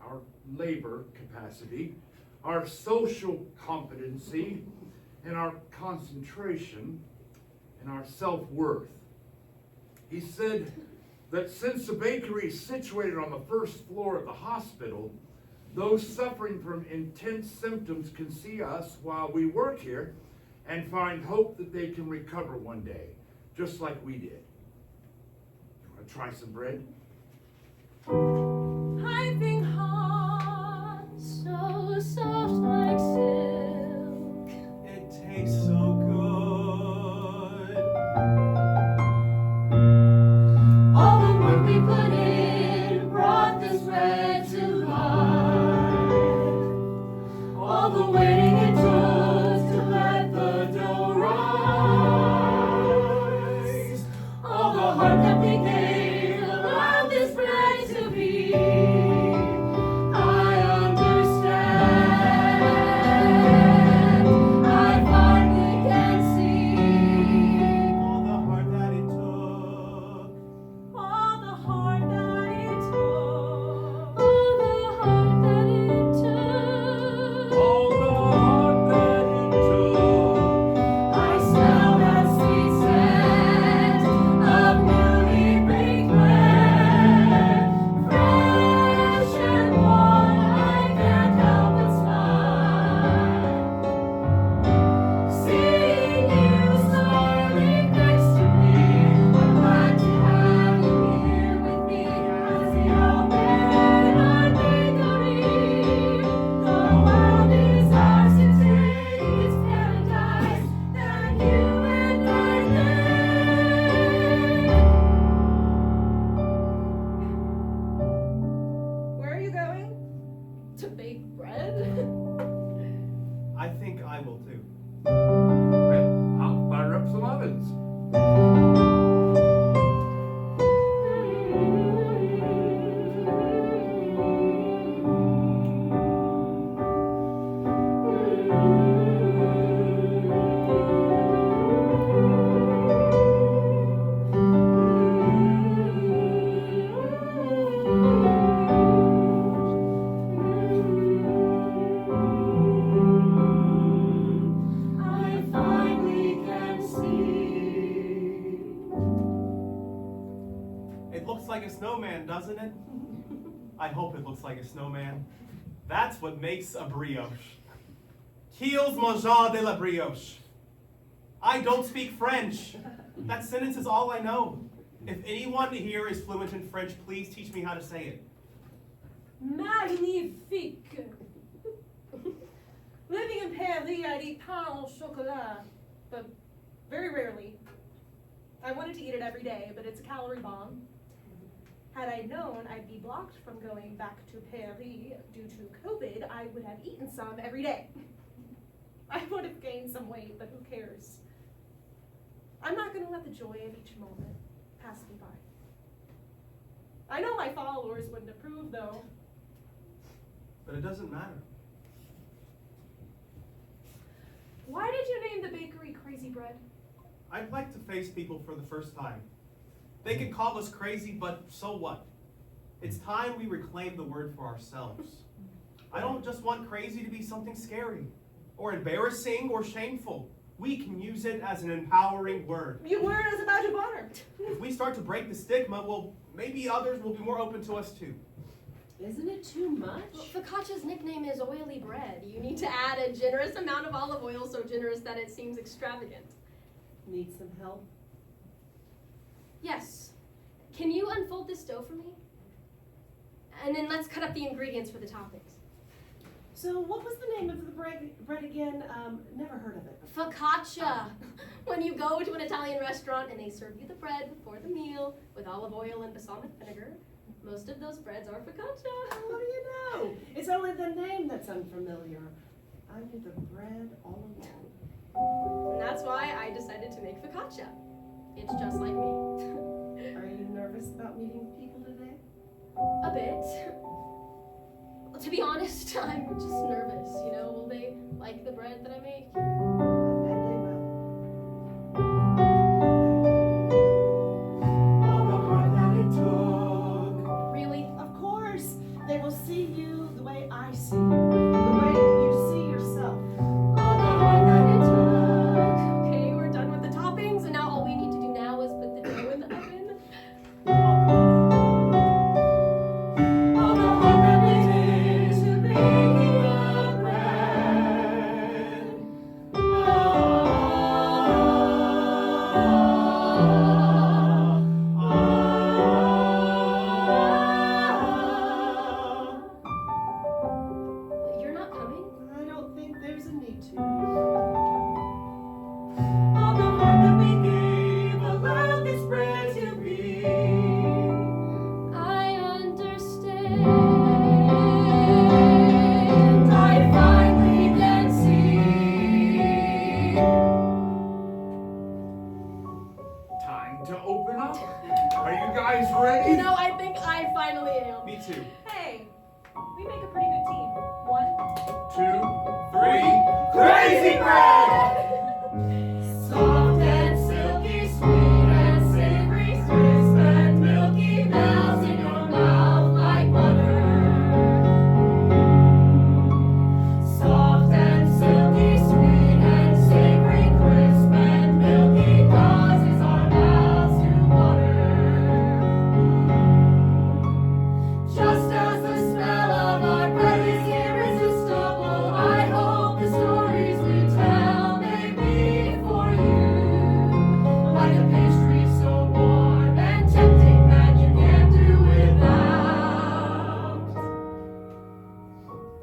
our labor capacity, our social competency, and our concentration, and our self-worth. He said that since the bakery is situated on the first floor of the hospital, those suffering from intense symptoms can see us while we work here and find hope that they can recover one day, just like we did. You want to try some bread? Piping hot, so soft like silk. It tastes so good. All the work we put in brought this bread to life. All the waiting it took to let the dough rise. All the heart that we gave allowed this bread to be. I understand. I finally can see. All the heart that it took. All the heart that it took. All the heart that it took. All the heart that it took. I smell that sweet scent of newly baked bread, fresh and warm. I can't help but smile, seeing you smiling next to me. I'm glad to have you here with me as we open our bakery. The world is ours to take, it's paradise that you and I made. Where are you going? To bake bread? I think I will too. I'll fire up some ovens. I finally can see. It looks like a snowman, doesn't it? I hope it looks like a snowman. That's what makes a brioche. Qu'ils mangent de la brioche. I don't speak French. That sentence is all I know. If anyone here is fluent in French, please teach me how to say it. Magnifique. Living in Paris, I'd eat pain au chocolat, but very rarely. I wanted to eat it every day, but it's a calorie bomb. Had I known I'd be blocked from going back to Paris due to COVID, I would have eaten some every day. I would have gained some weight, but who cares? I'm not going to let the joy of each moment pass me by. I know my followers wouldn't approve, though. But it doesn't matter. Why did you name the bakery Crazy Bread? I'd like to face people for the first time. They can call us crazy, but so what? It's time we reclaim the word for ourselves. I don't just want crazy to be something scary, or embarrassing, or shameful. We can use it as an empowering word. You wear it as a badge of honor. If we start to break the stigma, well, maybe others will be more open to us too. Isn't it too much? Well, focaccia's nickname is oily bread. You need to add a generous amount of olive oil, so generous that it seems extravagant. Need some help? Yes. Can you unfold this dough for me? And then let's cut up the ingredients for the toppings. So what was the name of the bread again? Never heard of it. Focaccia. When you go to an Italian restaurant and they serve you the bread before the meal with olive oil and balsamic vinegar, Most of those breads are focaccia. What do you know? It's only the name that's unfamiliar. I knew the bread all along. And that's why I decided to make focaccia. It's just like me. Are you nervous about meeting people today? A bit. To be honest, I'm just nervous, you know, will they like the bread that I make? I bet they will. All the heart that it took. Really? Of course, they will see you the way I see you, the way that you see yourself. All the heart that it took. Okay, we're done with the toppings, and now all we need to do now is put the dough in the oven. All the heart that went into making the bread. Wait, you're not coming? I don't think there's a need to. All the heart that we gave allowed this bread to be. I understand. I finally can see. Time to open up. Are you guys ready? You know, I think I finally am. Me too. Hey, we make a pretty good team. 1, 2, 3. Crazy bread! Soft and silky, sweet and savory, crisp and milky, melts in your mouth like butter. Soft and silky, sweet and savory, crisp and milky, causes our mouths to water. Just as the smell of our bread is irresistible, I hope the stories we tell may be for you. Like a pastry so warm and tempting that you can't do without.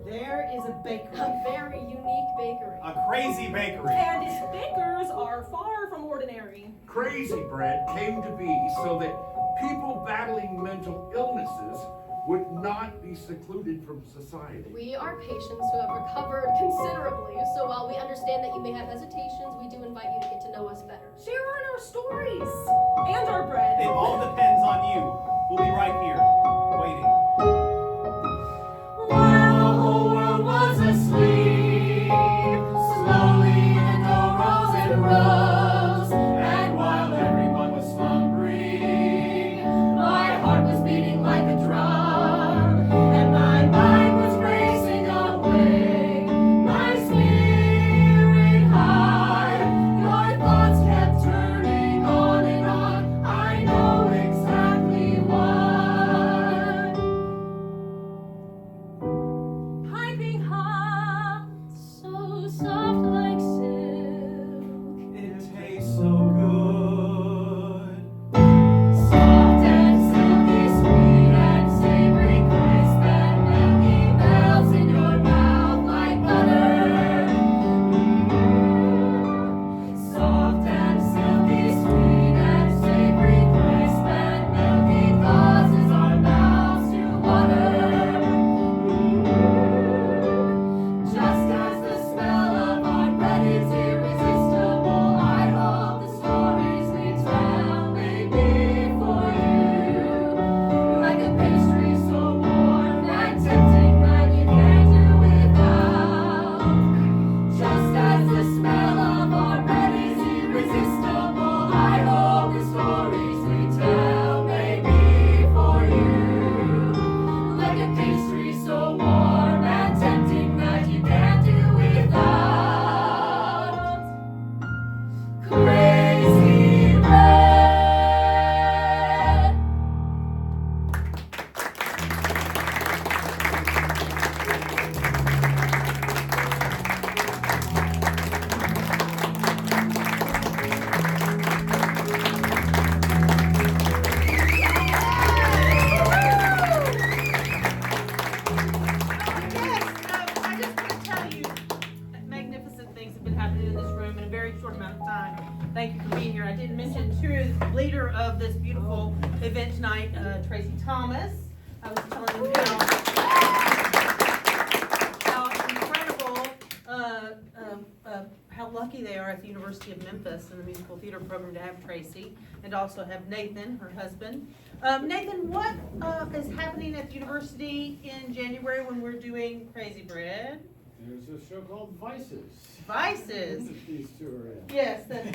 There is a bakery. A very unique bakery. A crazy bakery. And its bakers are far from ordinary. Crazy bread came to be so that people battling mental illnesses would not be secluded from society. We are patients who have recovered considerably, so while we understand that you may have hesitations, we do invite you to get to know us better. Share in our stories and our bread. It all depends on you. We'll be right here, waiting. While the whole world was asleep, slowly the dough rose and rose, and while everyone was slumbering, my heart was beating like a drum, and my mind was racing away, my spirit high. Your thoughts kept turning on and on. I know exactly why. Piping hot, So soft like silk. It tastes so good. soft and silky, sweet and savory, crisp and milky, melts in your mouth like butter. Soft and silky, sweet and savory, crisp and milky, causes our mouths to water. Just as the smell of our bread is irresistible, I hope the stories we tell may be for you. Like a pastry so warm and tempting that you can't do without. Just as the smell of our bread is irresistible, I hope the stories we tell may be for you. Like a pastry so warm and tempting that you can't do without. Crazy bread. I just want to tell you that magnificent things have been happening in this room in a very short amount of time. Thank you for being here. I didn't mention too, the leader of this beautiful event tonight, Tracy Thomas. I was telling them how incredible, how lucky they are at the University of Memphis in the musical theater program to have Tracy and also have Nathan, her husband. Nathan, what is happening at the university in January when we're doing Crazy Bread? There's a show called Vices. Vices. That these two are in. Yes, that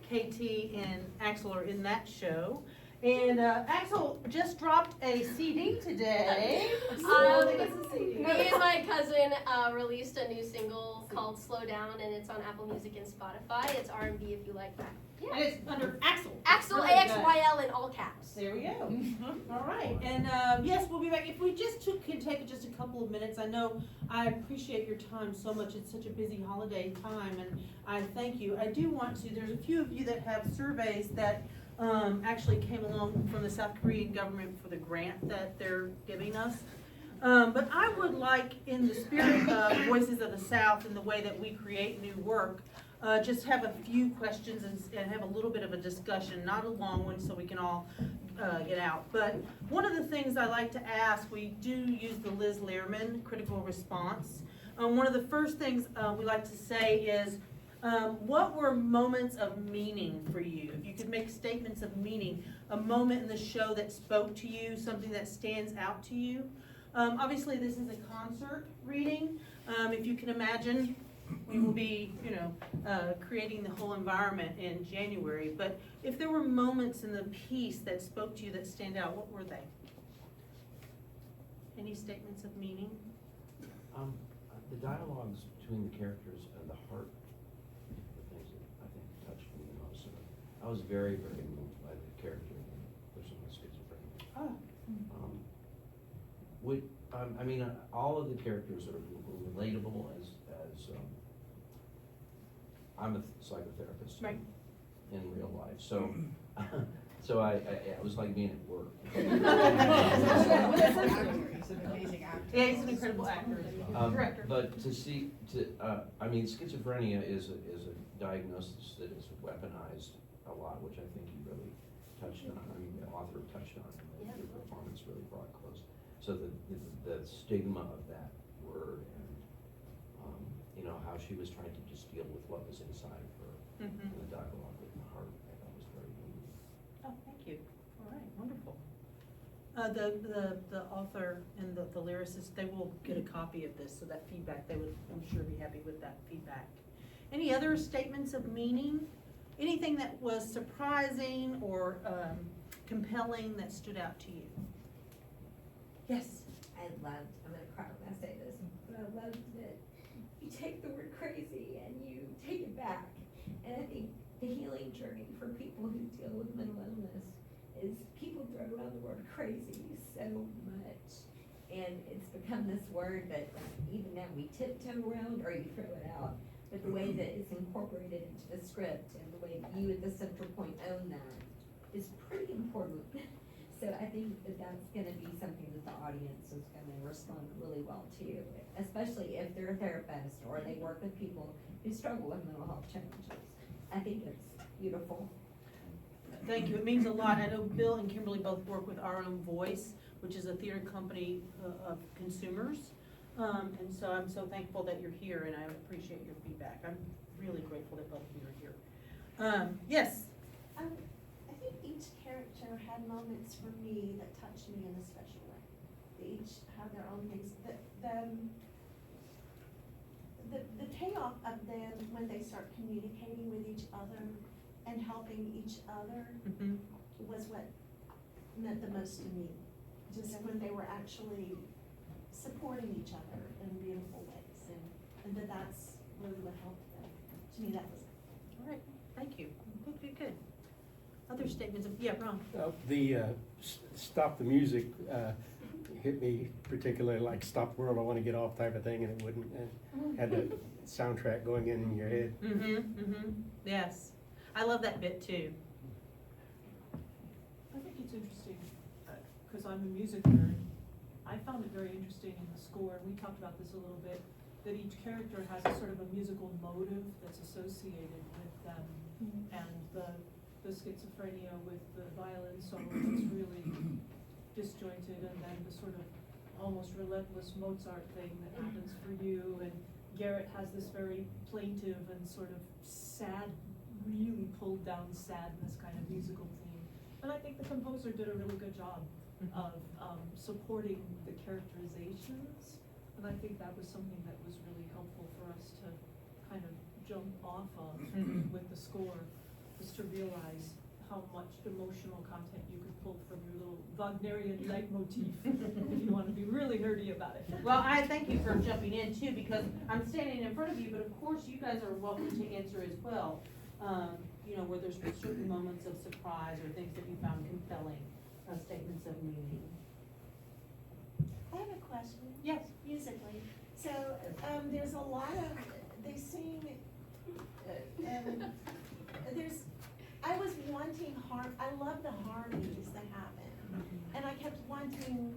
KT and Axel are in that show. And Axel just dropped a CD today. Me and my cousin released a new single called Slow Down, and it's on Apple Music and Spotify. It's R&B if you like that. And Yeah. it's under Axel. Axel, Really good. AXYL in all caps. There we go. All right, and yes, we'll be back. If we just can take just a couple of minutes, I know I appreciate your time so much. It's such a busy holiday time, and I thank you. I do want to, there's a few of you that have surveys that actually came along from the South Korean government for the grant that they're giving us. But I would like, in the spirit of Voices of the South and the way that we create new work, just have a few questions and have a little bit of a discussion, not a long one so we can all get out. But one of the things I like to ask, we do use the Liz Lehrman critical response. One of the first things we like to say is, what were moments of meaning for you? If you could make statements of meaning, a moment in the show that spoke to you, something that stands out to you. Obviously, this is a concert reading. If you can imagine, we will be, creating the whole environment in January. But if there were moments in the piece that spoke to you that stand out, what were they? Any statements of meaning? The dialogues between the characters and the heart, the things that I think touched me the most. I was very, very moved by the character and the person with schizophrenia. Oh. All of the characters are relatable as I'm a psychotherapist Right. in real life, so I it was like being at work. He's an amazing actor. Yeah, he's an incredible actor. Director. But schizophrenia is a diagnosis that is weaponized a lot, which I think you really touched on. The author touched on, and your performance really brought close. So the stigma of that word, and how she was trying to just deal with what was inside of her, and the dialogue with the heart, I thought was very moving. Oh, thank you. All right, wonderful. The author and the lyricist, they will get a copy of this, so that feedback, they would, I'm sure, be happy with that feedback. Any other statements of meaning? Anything that was surprising or compelling that stood out to you? Yes? I'm gonna cry when I say this, but I love that you take the word crazy and you take it back. And I think the healing journey for people who deal with mental illness is people throw around the word crazy so much. And it's become this word that even now we tiptoe around or you throw it out. But the way that it's incorporated into the script and the way that you at the central point own that is pretty important. So I think that that's gonna be something that the audience is gonna respond really well to, especially if they're a therapist or they work with people who struggle with mental health challenges. I think it's beautiful. Thank you. It means a lot. I know Bill and Kimberly both work with Our Own Voice, which is a theater company of consumers. And so I'm so thankful that you're here, and I appreciate your feedback. I'm really grateful that both of you are here. Yes? I think each character had moments for me that touched me in a special way. They each have their own things. The payoff of them when they start communicating with each other and helping each other was what meant the most to me. Just when they were actually supporting each other in beautiful ways, and that's really what helped them. To me, that was it. All right. Thank you. Good. Other statements of, yeah, Ron? The stop the music hit me particularly, like stop world, I want to get off type of thing, and it wouldn't, and had the soundtrack going in your head. Yes. I love that bit too. I think it's interesting, because I'm a music nerd. I found it very interesting in the score, and we talked about this a little bit, that each character has a sort of a musical motive that's associated with them. And the schizophrenia with the violin solo is really disjointed, and then the sort of almost relentless Mozart thing that happens for you, and Garrett has this very plaintive and sort of sad, really pulled down sadness kind of musical theme. And I think the composer did a really good job of supporting the characterizations, and I think that was something that was really helpful for us to kind of jump off of with the score, was to realize how much emotional content you could pull from your little Wagnerian leitmotif, if you want to be really nerdy about it. Well, I thank you for jumping in too, because I'm standing in front of you, but of course you guys are welcome to answer as well. You know, where there's been certain moments of surprise or things that you found compelling, statements of meaning. I have a question. Yes. Musically. So, there's a lot of, they sing, I was wanting I love the harmonies that happen. And I kept wanting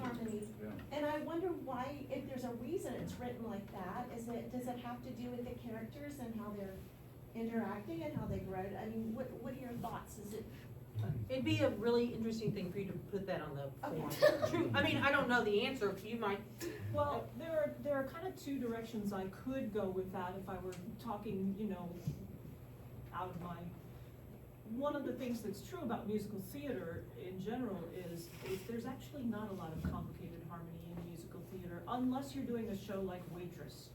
harmonies. And I wonder why, if there's a reason it's written like that, does it have to do with the characters and how they're interacting and how they grow? I mean, what are your thoughts? Is it? It'd be a really interesting thing for you to put that on the form. Okay. True, I mean, I don't know the answer, you might. Well, there are kind of two directions I could go with that if I were talking, you know, out of my. One of the things that's true about musical theater in general is there's actually not a lot of complicated harmony in musical theater, unless you're doing a show like Waitress,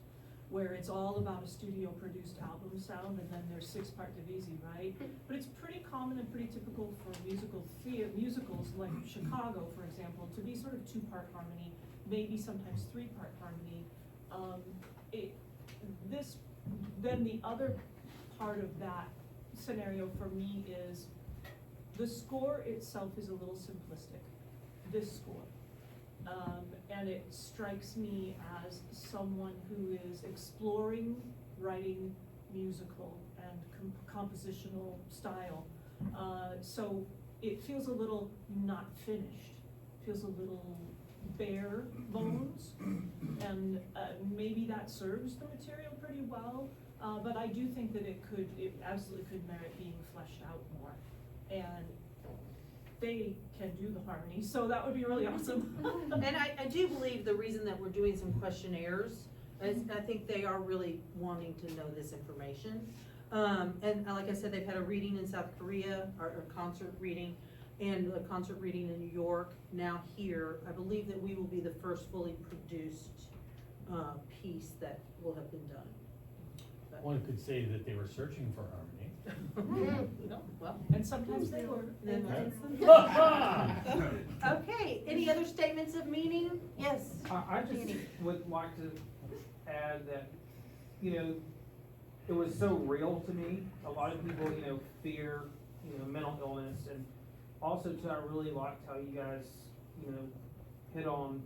where it's all about a studio-produced album sound, and then there's 6-part divisi, right? But it's pretty common and pretty typical for musicals like Chicago, for example, to be sort of 2-part harmony, maybe sometimes 3-part harmony. Then the other part of that scenario for me is the score itself is a little simplistic, this score. And it strikes me as someone who is exploring writing musical and compositional style. So it feels a little not finished, feels a little bare bones, and maybe that serves the material pretty well. But I do think that it absolutely could merit being fleshed out more. And they can do the harmony, so that would be really awesome. And I do believe the reason that we're doing some questionnaires is I think they are really wanting to know this information. And like I said, they've had a reading in South Korea, or concert reading, and a concert reading in New York. Now here, I believe that we will be the first fully produced piece that will have been done. But- One could say that they were searching for harmony. No, well. And sometimes they were. Okay, any other statements of meaning? Yes. I just Danny. would like to add that, you know, it was so real to me. A lot of people, you know, fear, you know, mental illness, and also too, I really liked how you guys, you know, hit on,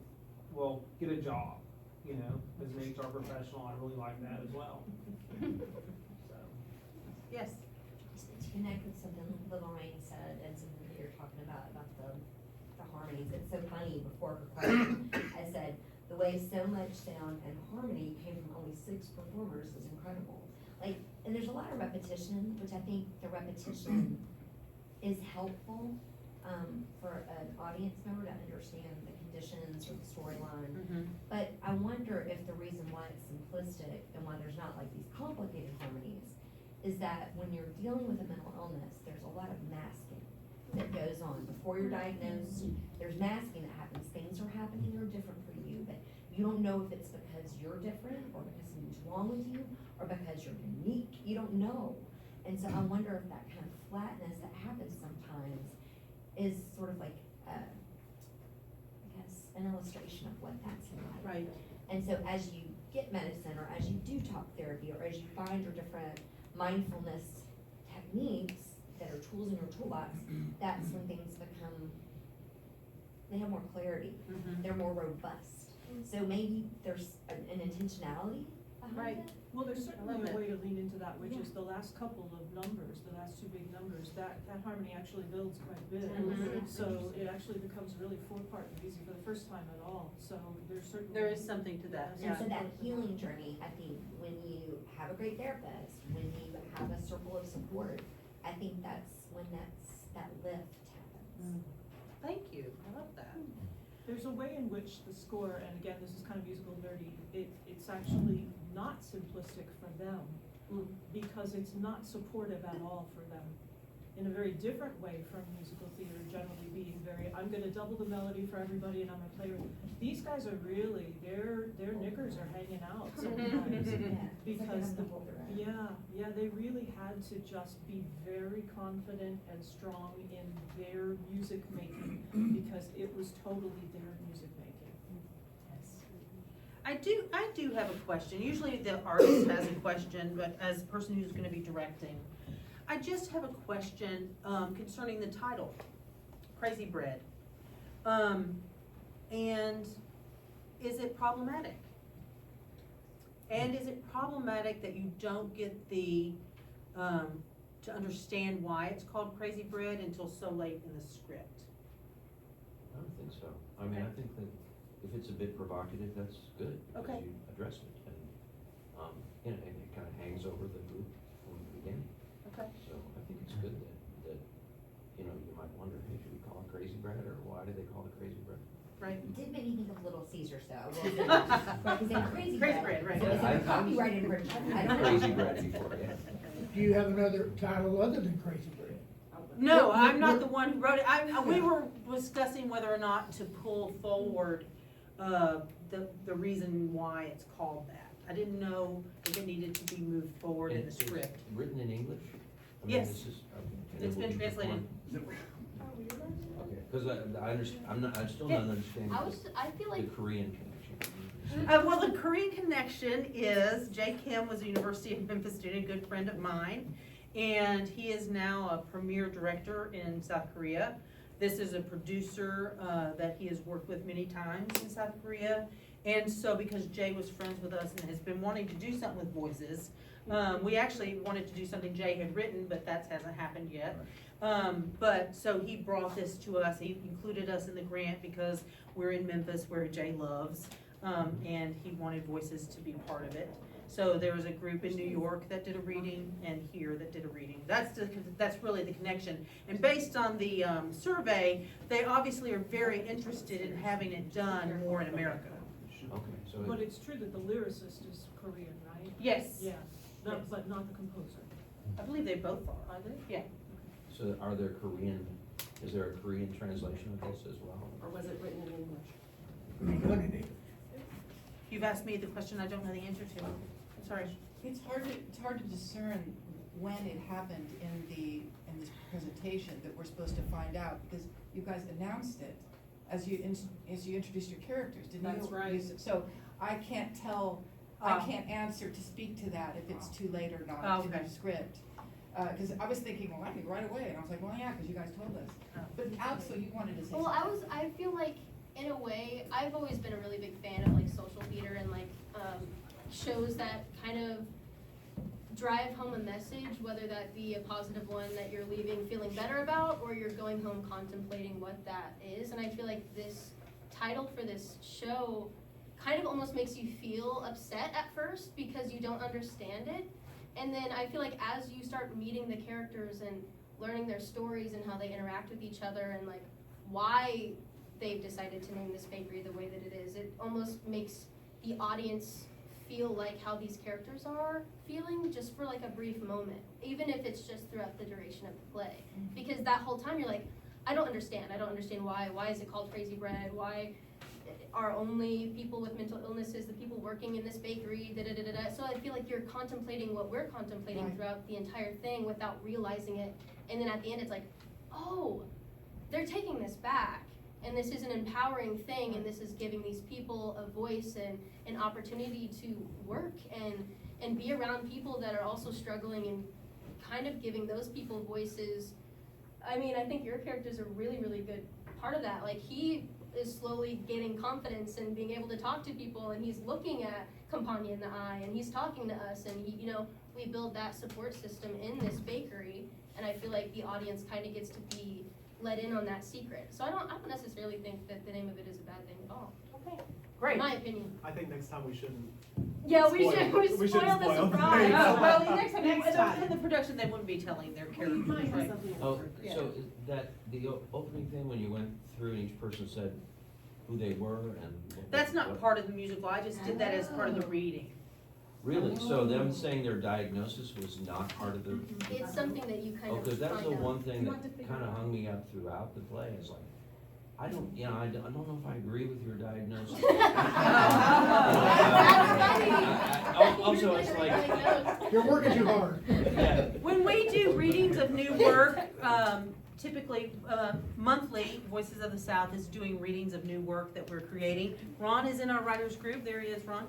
well, get a job, you know, as an HR professional. I really like that as well. So. Yes. To connect with something Lorraine said and something that you're talking about the harmonies, it's so funny, before her question, I said, the way so much sound and harmony came from only 6 performers is incredible. Like, and there's a lot of repetition, which I think the repetition is helpful, for an audience member to understand the conditions or the storyline. But I wonder if the reason why it's simplistic and why there's not like these complicated harmonies is that when you're dealing with a mental illness, there's a lot of masking that goes on. Before you're diagnosed, there's masking that happens. Things are happening that are different for you, but you don't know if it's because you're different or because something's wrong with you or because you're unique. You don't know. And so I wonder if that kind of flatness that happens sometimes is sort of like, I guess, an illustration of what that's like. Right. And so as you get medicine, or as you do talk therapy, or as you find your different mindfulness techniques that are tools in your toolbox, that's when things become, they have more clarity, they're more robust. So maybe there's an intentionality behind it. Well, there's I certainly love a that. way to lean into that, which is the last couple of numbers, the last 2 big numbers, that harmony actually builds quite a bit. So it actually becomes really 4-part divisi for the first time at all, so there's certainly. There is something to that, And so that healing journey, I think, when you have a great therapist, when you have a circle of support, I think that's when that lift happens. Thank you, I love that. There's a way in which the score, and again, this is kind of musical nerdy, it's actually not simplistic for them, because it's not supportive at all for them. In a very different way from musical theater generally being very, I'm gonna double the melody for everybody and I'm gonna play with. These guys are really, their knickers are hanging out sometimes. Because they really had to just be very confident and strong in their music making, because it was totally their music making. I do have a question. Usually the artist has a question, but as a person who's gonna be directing, I just have a question concerning the title, Crazy Bread. And is it problematic? And is it problematic that you don't get the, to understand why it's called Crazy Bread until so late in the script? I don't think so. I mean, I think that if it's a bit provocative, that's good, because Okay. you address it, and, and it kind of hangs over the group from the beginning. Okay. So I think it's good that, you might wonder, hey, should we call it Crazy Bread, or why do they call it Crazy Bread? Right. It did make me think of Little Caesars though. Right, because they're crazy bread. Right. So is it copyright infringement? I don't know. Crazy Bread before, yeah. Do you have another title other than Crazy Bread? No, I'm not the one who wrote it. We were discussing whether or not to pull forward the reason why it's called that. I didn't know if it needed to be moved forward in the It's script. written in English? I mean, Yes. this is, and It's it will been be translated. performed- Okay, because I understand, I'm still not understanding I feel the like, Korean connection. Well, the Korean connection is Jay Kim was a University of Memphis student, a good friend of mine, and he is now a premier director in South Korea. This is a producer that he has worked with many times in South Korea. And so because Jay was friends with us and has been wanting to do something with voices, we actually wanted to do something Jay had written, but that hasn't happened yet. But so he brought this to us, he included us in the grant because we're in Memphis where Jay loves, and he wanted voices to be part of it. So there was a group in New York that did a reading and here that did a reading. That's really the connection. And based on the survey, they obviously are very interested in having it done more in America. Okay, so. But it's true that the lyricist is Korean, right? Yes. Yeah, Yes. but not the composer. I believe they both are. Are they? Yeah. So is there a Korean translation of this as well? Or was it written in English? One in English. You've asked me the question I don't know the answer to. I'm sorry. It's hard to discern when it happened in this presentation that we're supposed to find out, because you guys announced it as you introduced your characters, didn't you? That's right. So I can't tell, I can't answer to speak to that if it's too late or not in Okay. the script. Cause I was thinking, well, I knew right away, and I was like, well, yeah, cause you guys told us. But Axel, you wanted to say well, something. I feel like, in a way, I've always been a really big fan of like social theater and like shows that kind of drive home a message, whether that be a positive one that you're leaving feeling better about, or you're going home contemplating what that is. And I feel like this title for this show kind of almost makes you feel upset at first because you don't understand it. And then I feel like as you start meeting the characters and learning their stories and how they interact with each other and like why they've decided to name this bakery the way that it is, it almost makes the audience feel like how these characters are feeling just for like a brief moment, even if it's just throughout the duration of the play. Because that whole time you're like, I don't understand why is it called Crazy Bread, why are only people with mental illnesses the people working in this bakery, da-da-da-da-da. So I feel like you're contemplating what we're contemplating Right. throughout the entire thing without realizing it, and then at the end it's like, oh, they're taking this back. And this is an empowering thing, and this is giving these people a voice and an opportunity to work and be around people that are also struggling, and kind of giving those people voices. I mean, I think your character's a really, really good part of that. Like, he is slowly gaining confidence and being able to talk to people, and he's looking at Campagna in the eye, and he's talking to us, and he, we build that support system in this bakery, and I feel like the audience kind of gets to be let in on that secret. So I don't necessarily think that the name of it is a bad thing at all. Okay, Great. In my opinion. I think next time we shouldn't. Yeah, we shouldn't we spoil spoil the the surprise. thing. Oh, well, next time, Next time. in the production, they wouldn't be telling their Well, you might characters, have right? something Oh, different. so is that the opening thing when you went through and each person said who they were and? That's not part of the musical, I just did that as part of the reading. Really? So them saying their diagnosis was not part of the? It's something that you kind Oh, of cause that was the find out. one thing You that want to figure kinda it out. hung me up throughout the play, is like, I don't, you know, I don't know if I agree with your diagnosis. Also, it's like, You're working too hard. yeah, When we do readings of new work, typically, monthly, Voices of the South is doing readings of new work that we're creating. Ron is in our writers group, there he is, Ron.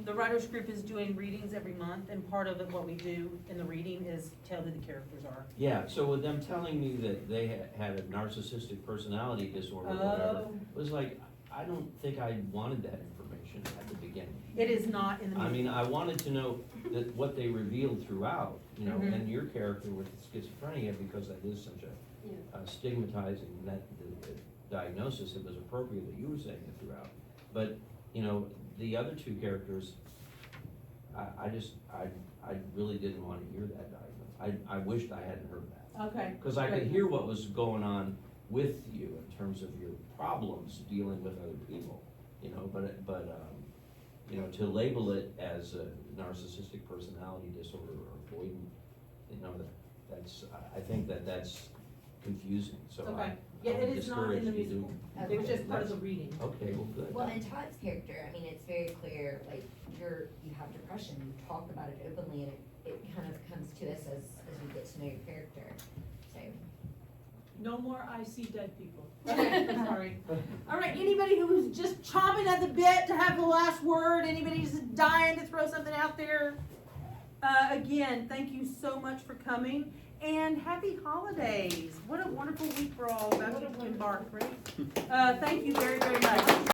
The writers group is doing readings every month, and part of it, what we do in the reading is tell who the characters are. yeah, so with them telling me that they had a narcissistic personality disorder or whatever, Oh. it was like, I don't think I wanted that information at the beginning. It is not in the I musical. mean, I wanted to know that what they revealed throughout, you know, Mhm. and your character with schizophrenia, because that is such a stigmatizing the diagnosis, it was appropriate that you were saying it throughout. But, you know, the other two characters, I really didn't want to hear that diagnosis. I wished I hadn't heard that. Okay. Because I could Great. hear what was going on with you in terms of your problems dealing with other people, you know, you know, to label it as a narcissistic personality disorder or avoidant, you know, I think that's confusing, so Okay. I Yeah, would it is not in the discourage you musical. to- It was just part of the reading. Okay, well, good. Well, and Todd's character, I mean, it's very clear, like, you have depression, you talk about it openly, and it kind of comes to us as we get to know your character, so. No more I see dead people. Okay, sorry. All right, anybody who's just chomping at the bit to have the last word, anybody who's just dying to throw something out there? Again, thank you so much for coming, and happy holidays. What a wonderful week we're all about to embark, right? Thank you very, very much.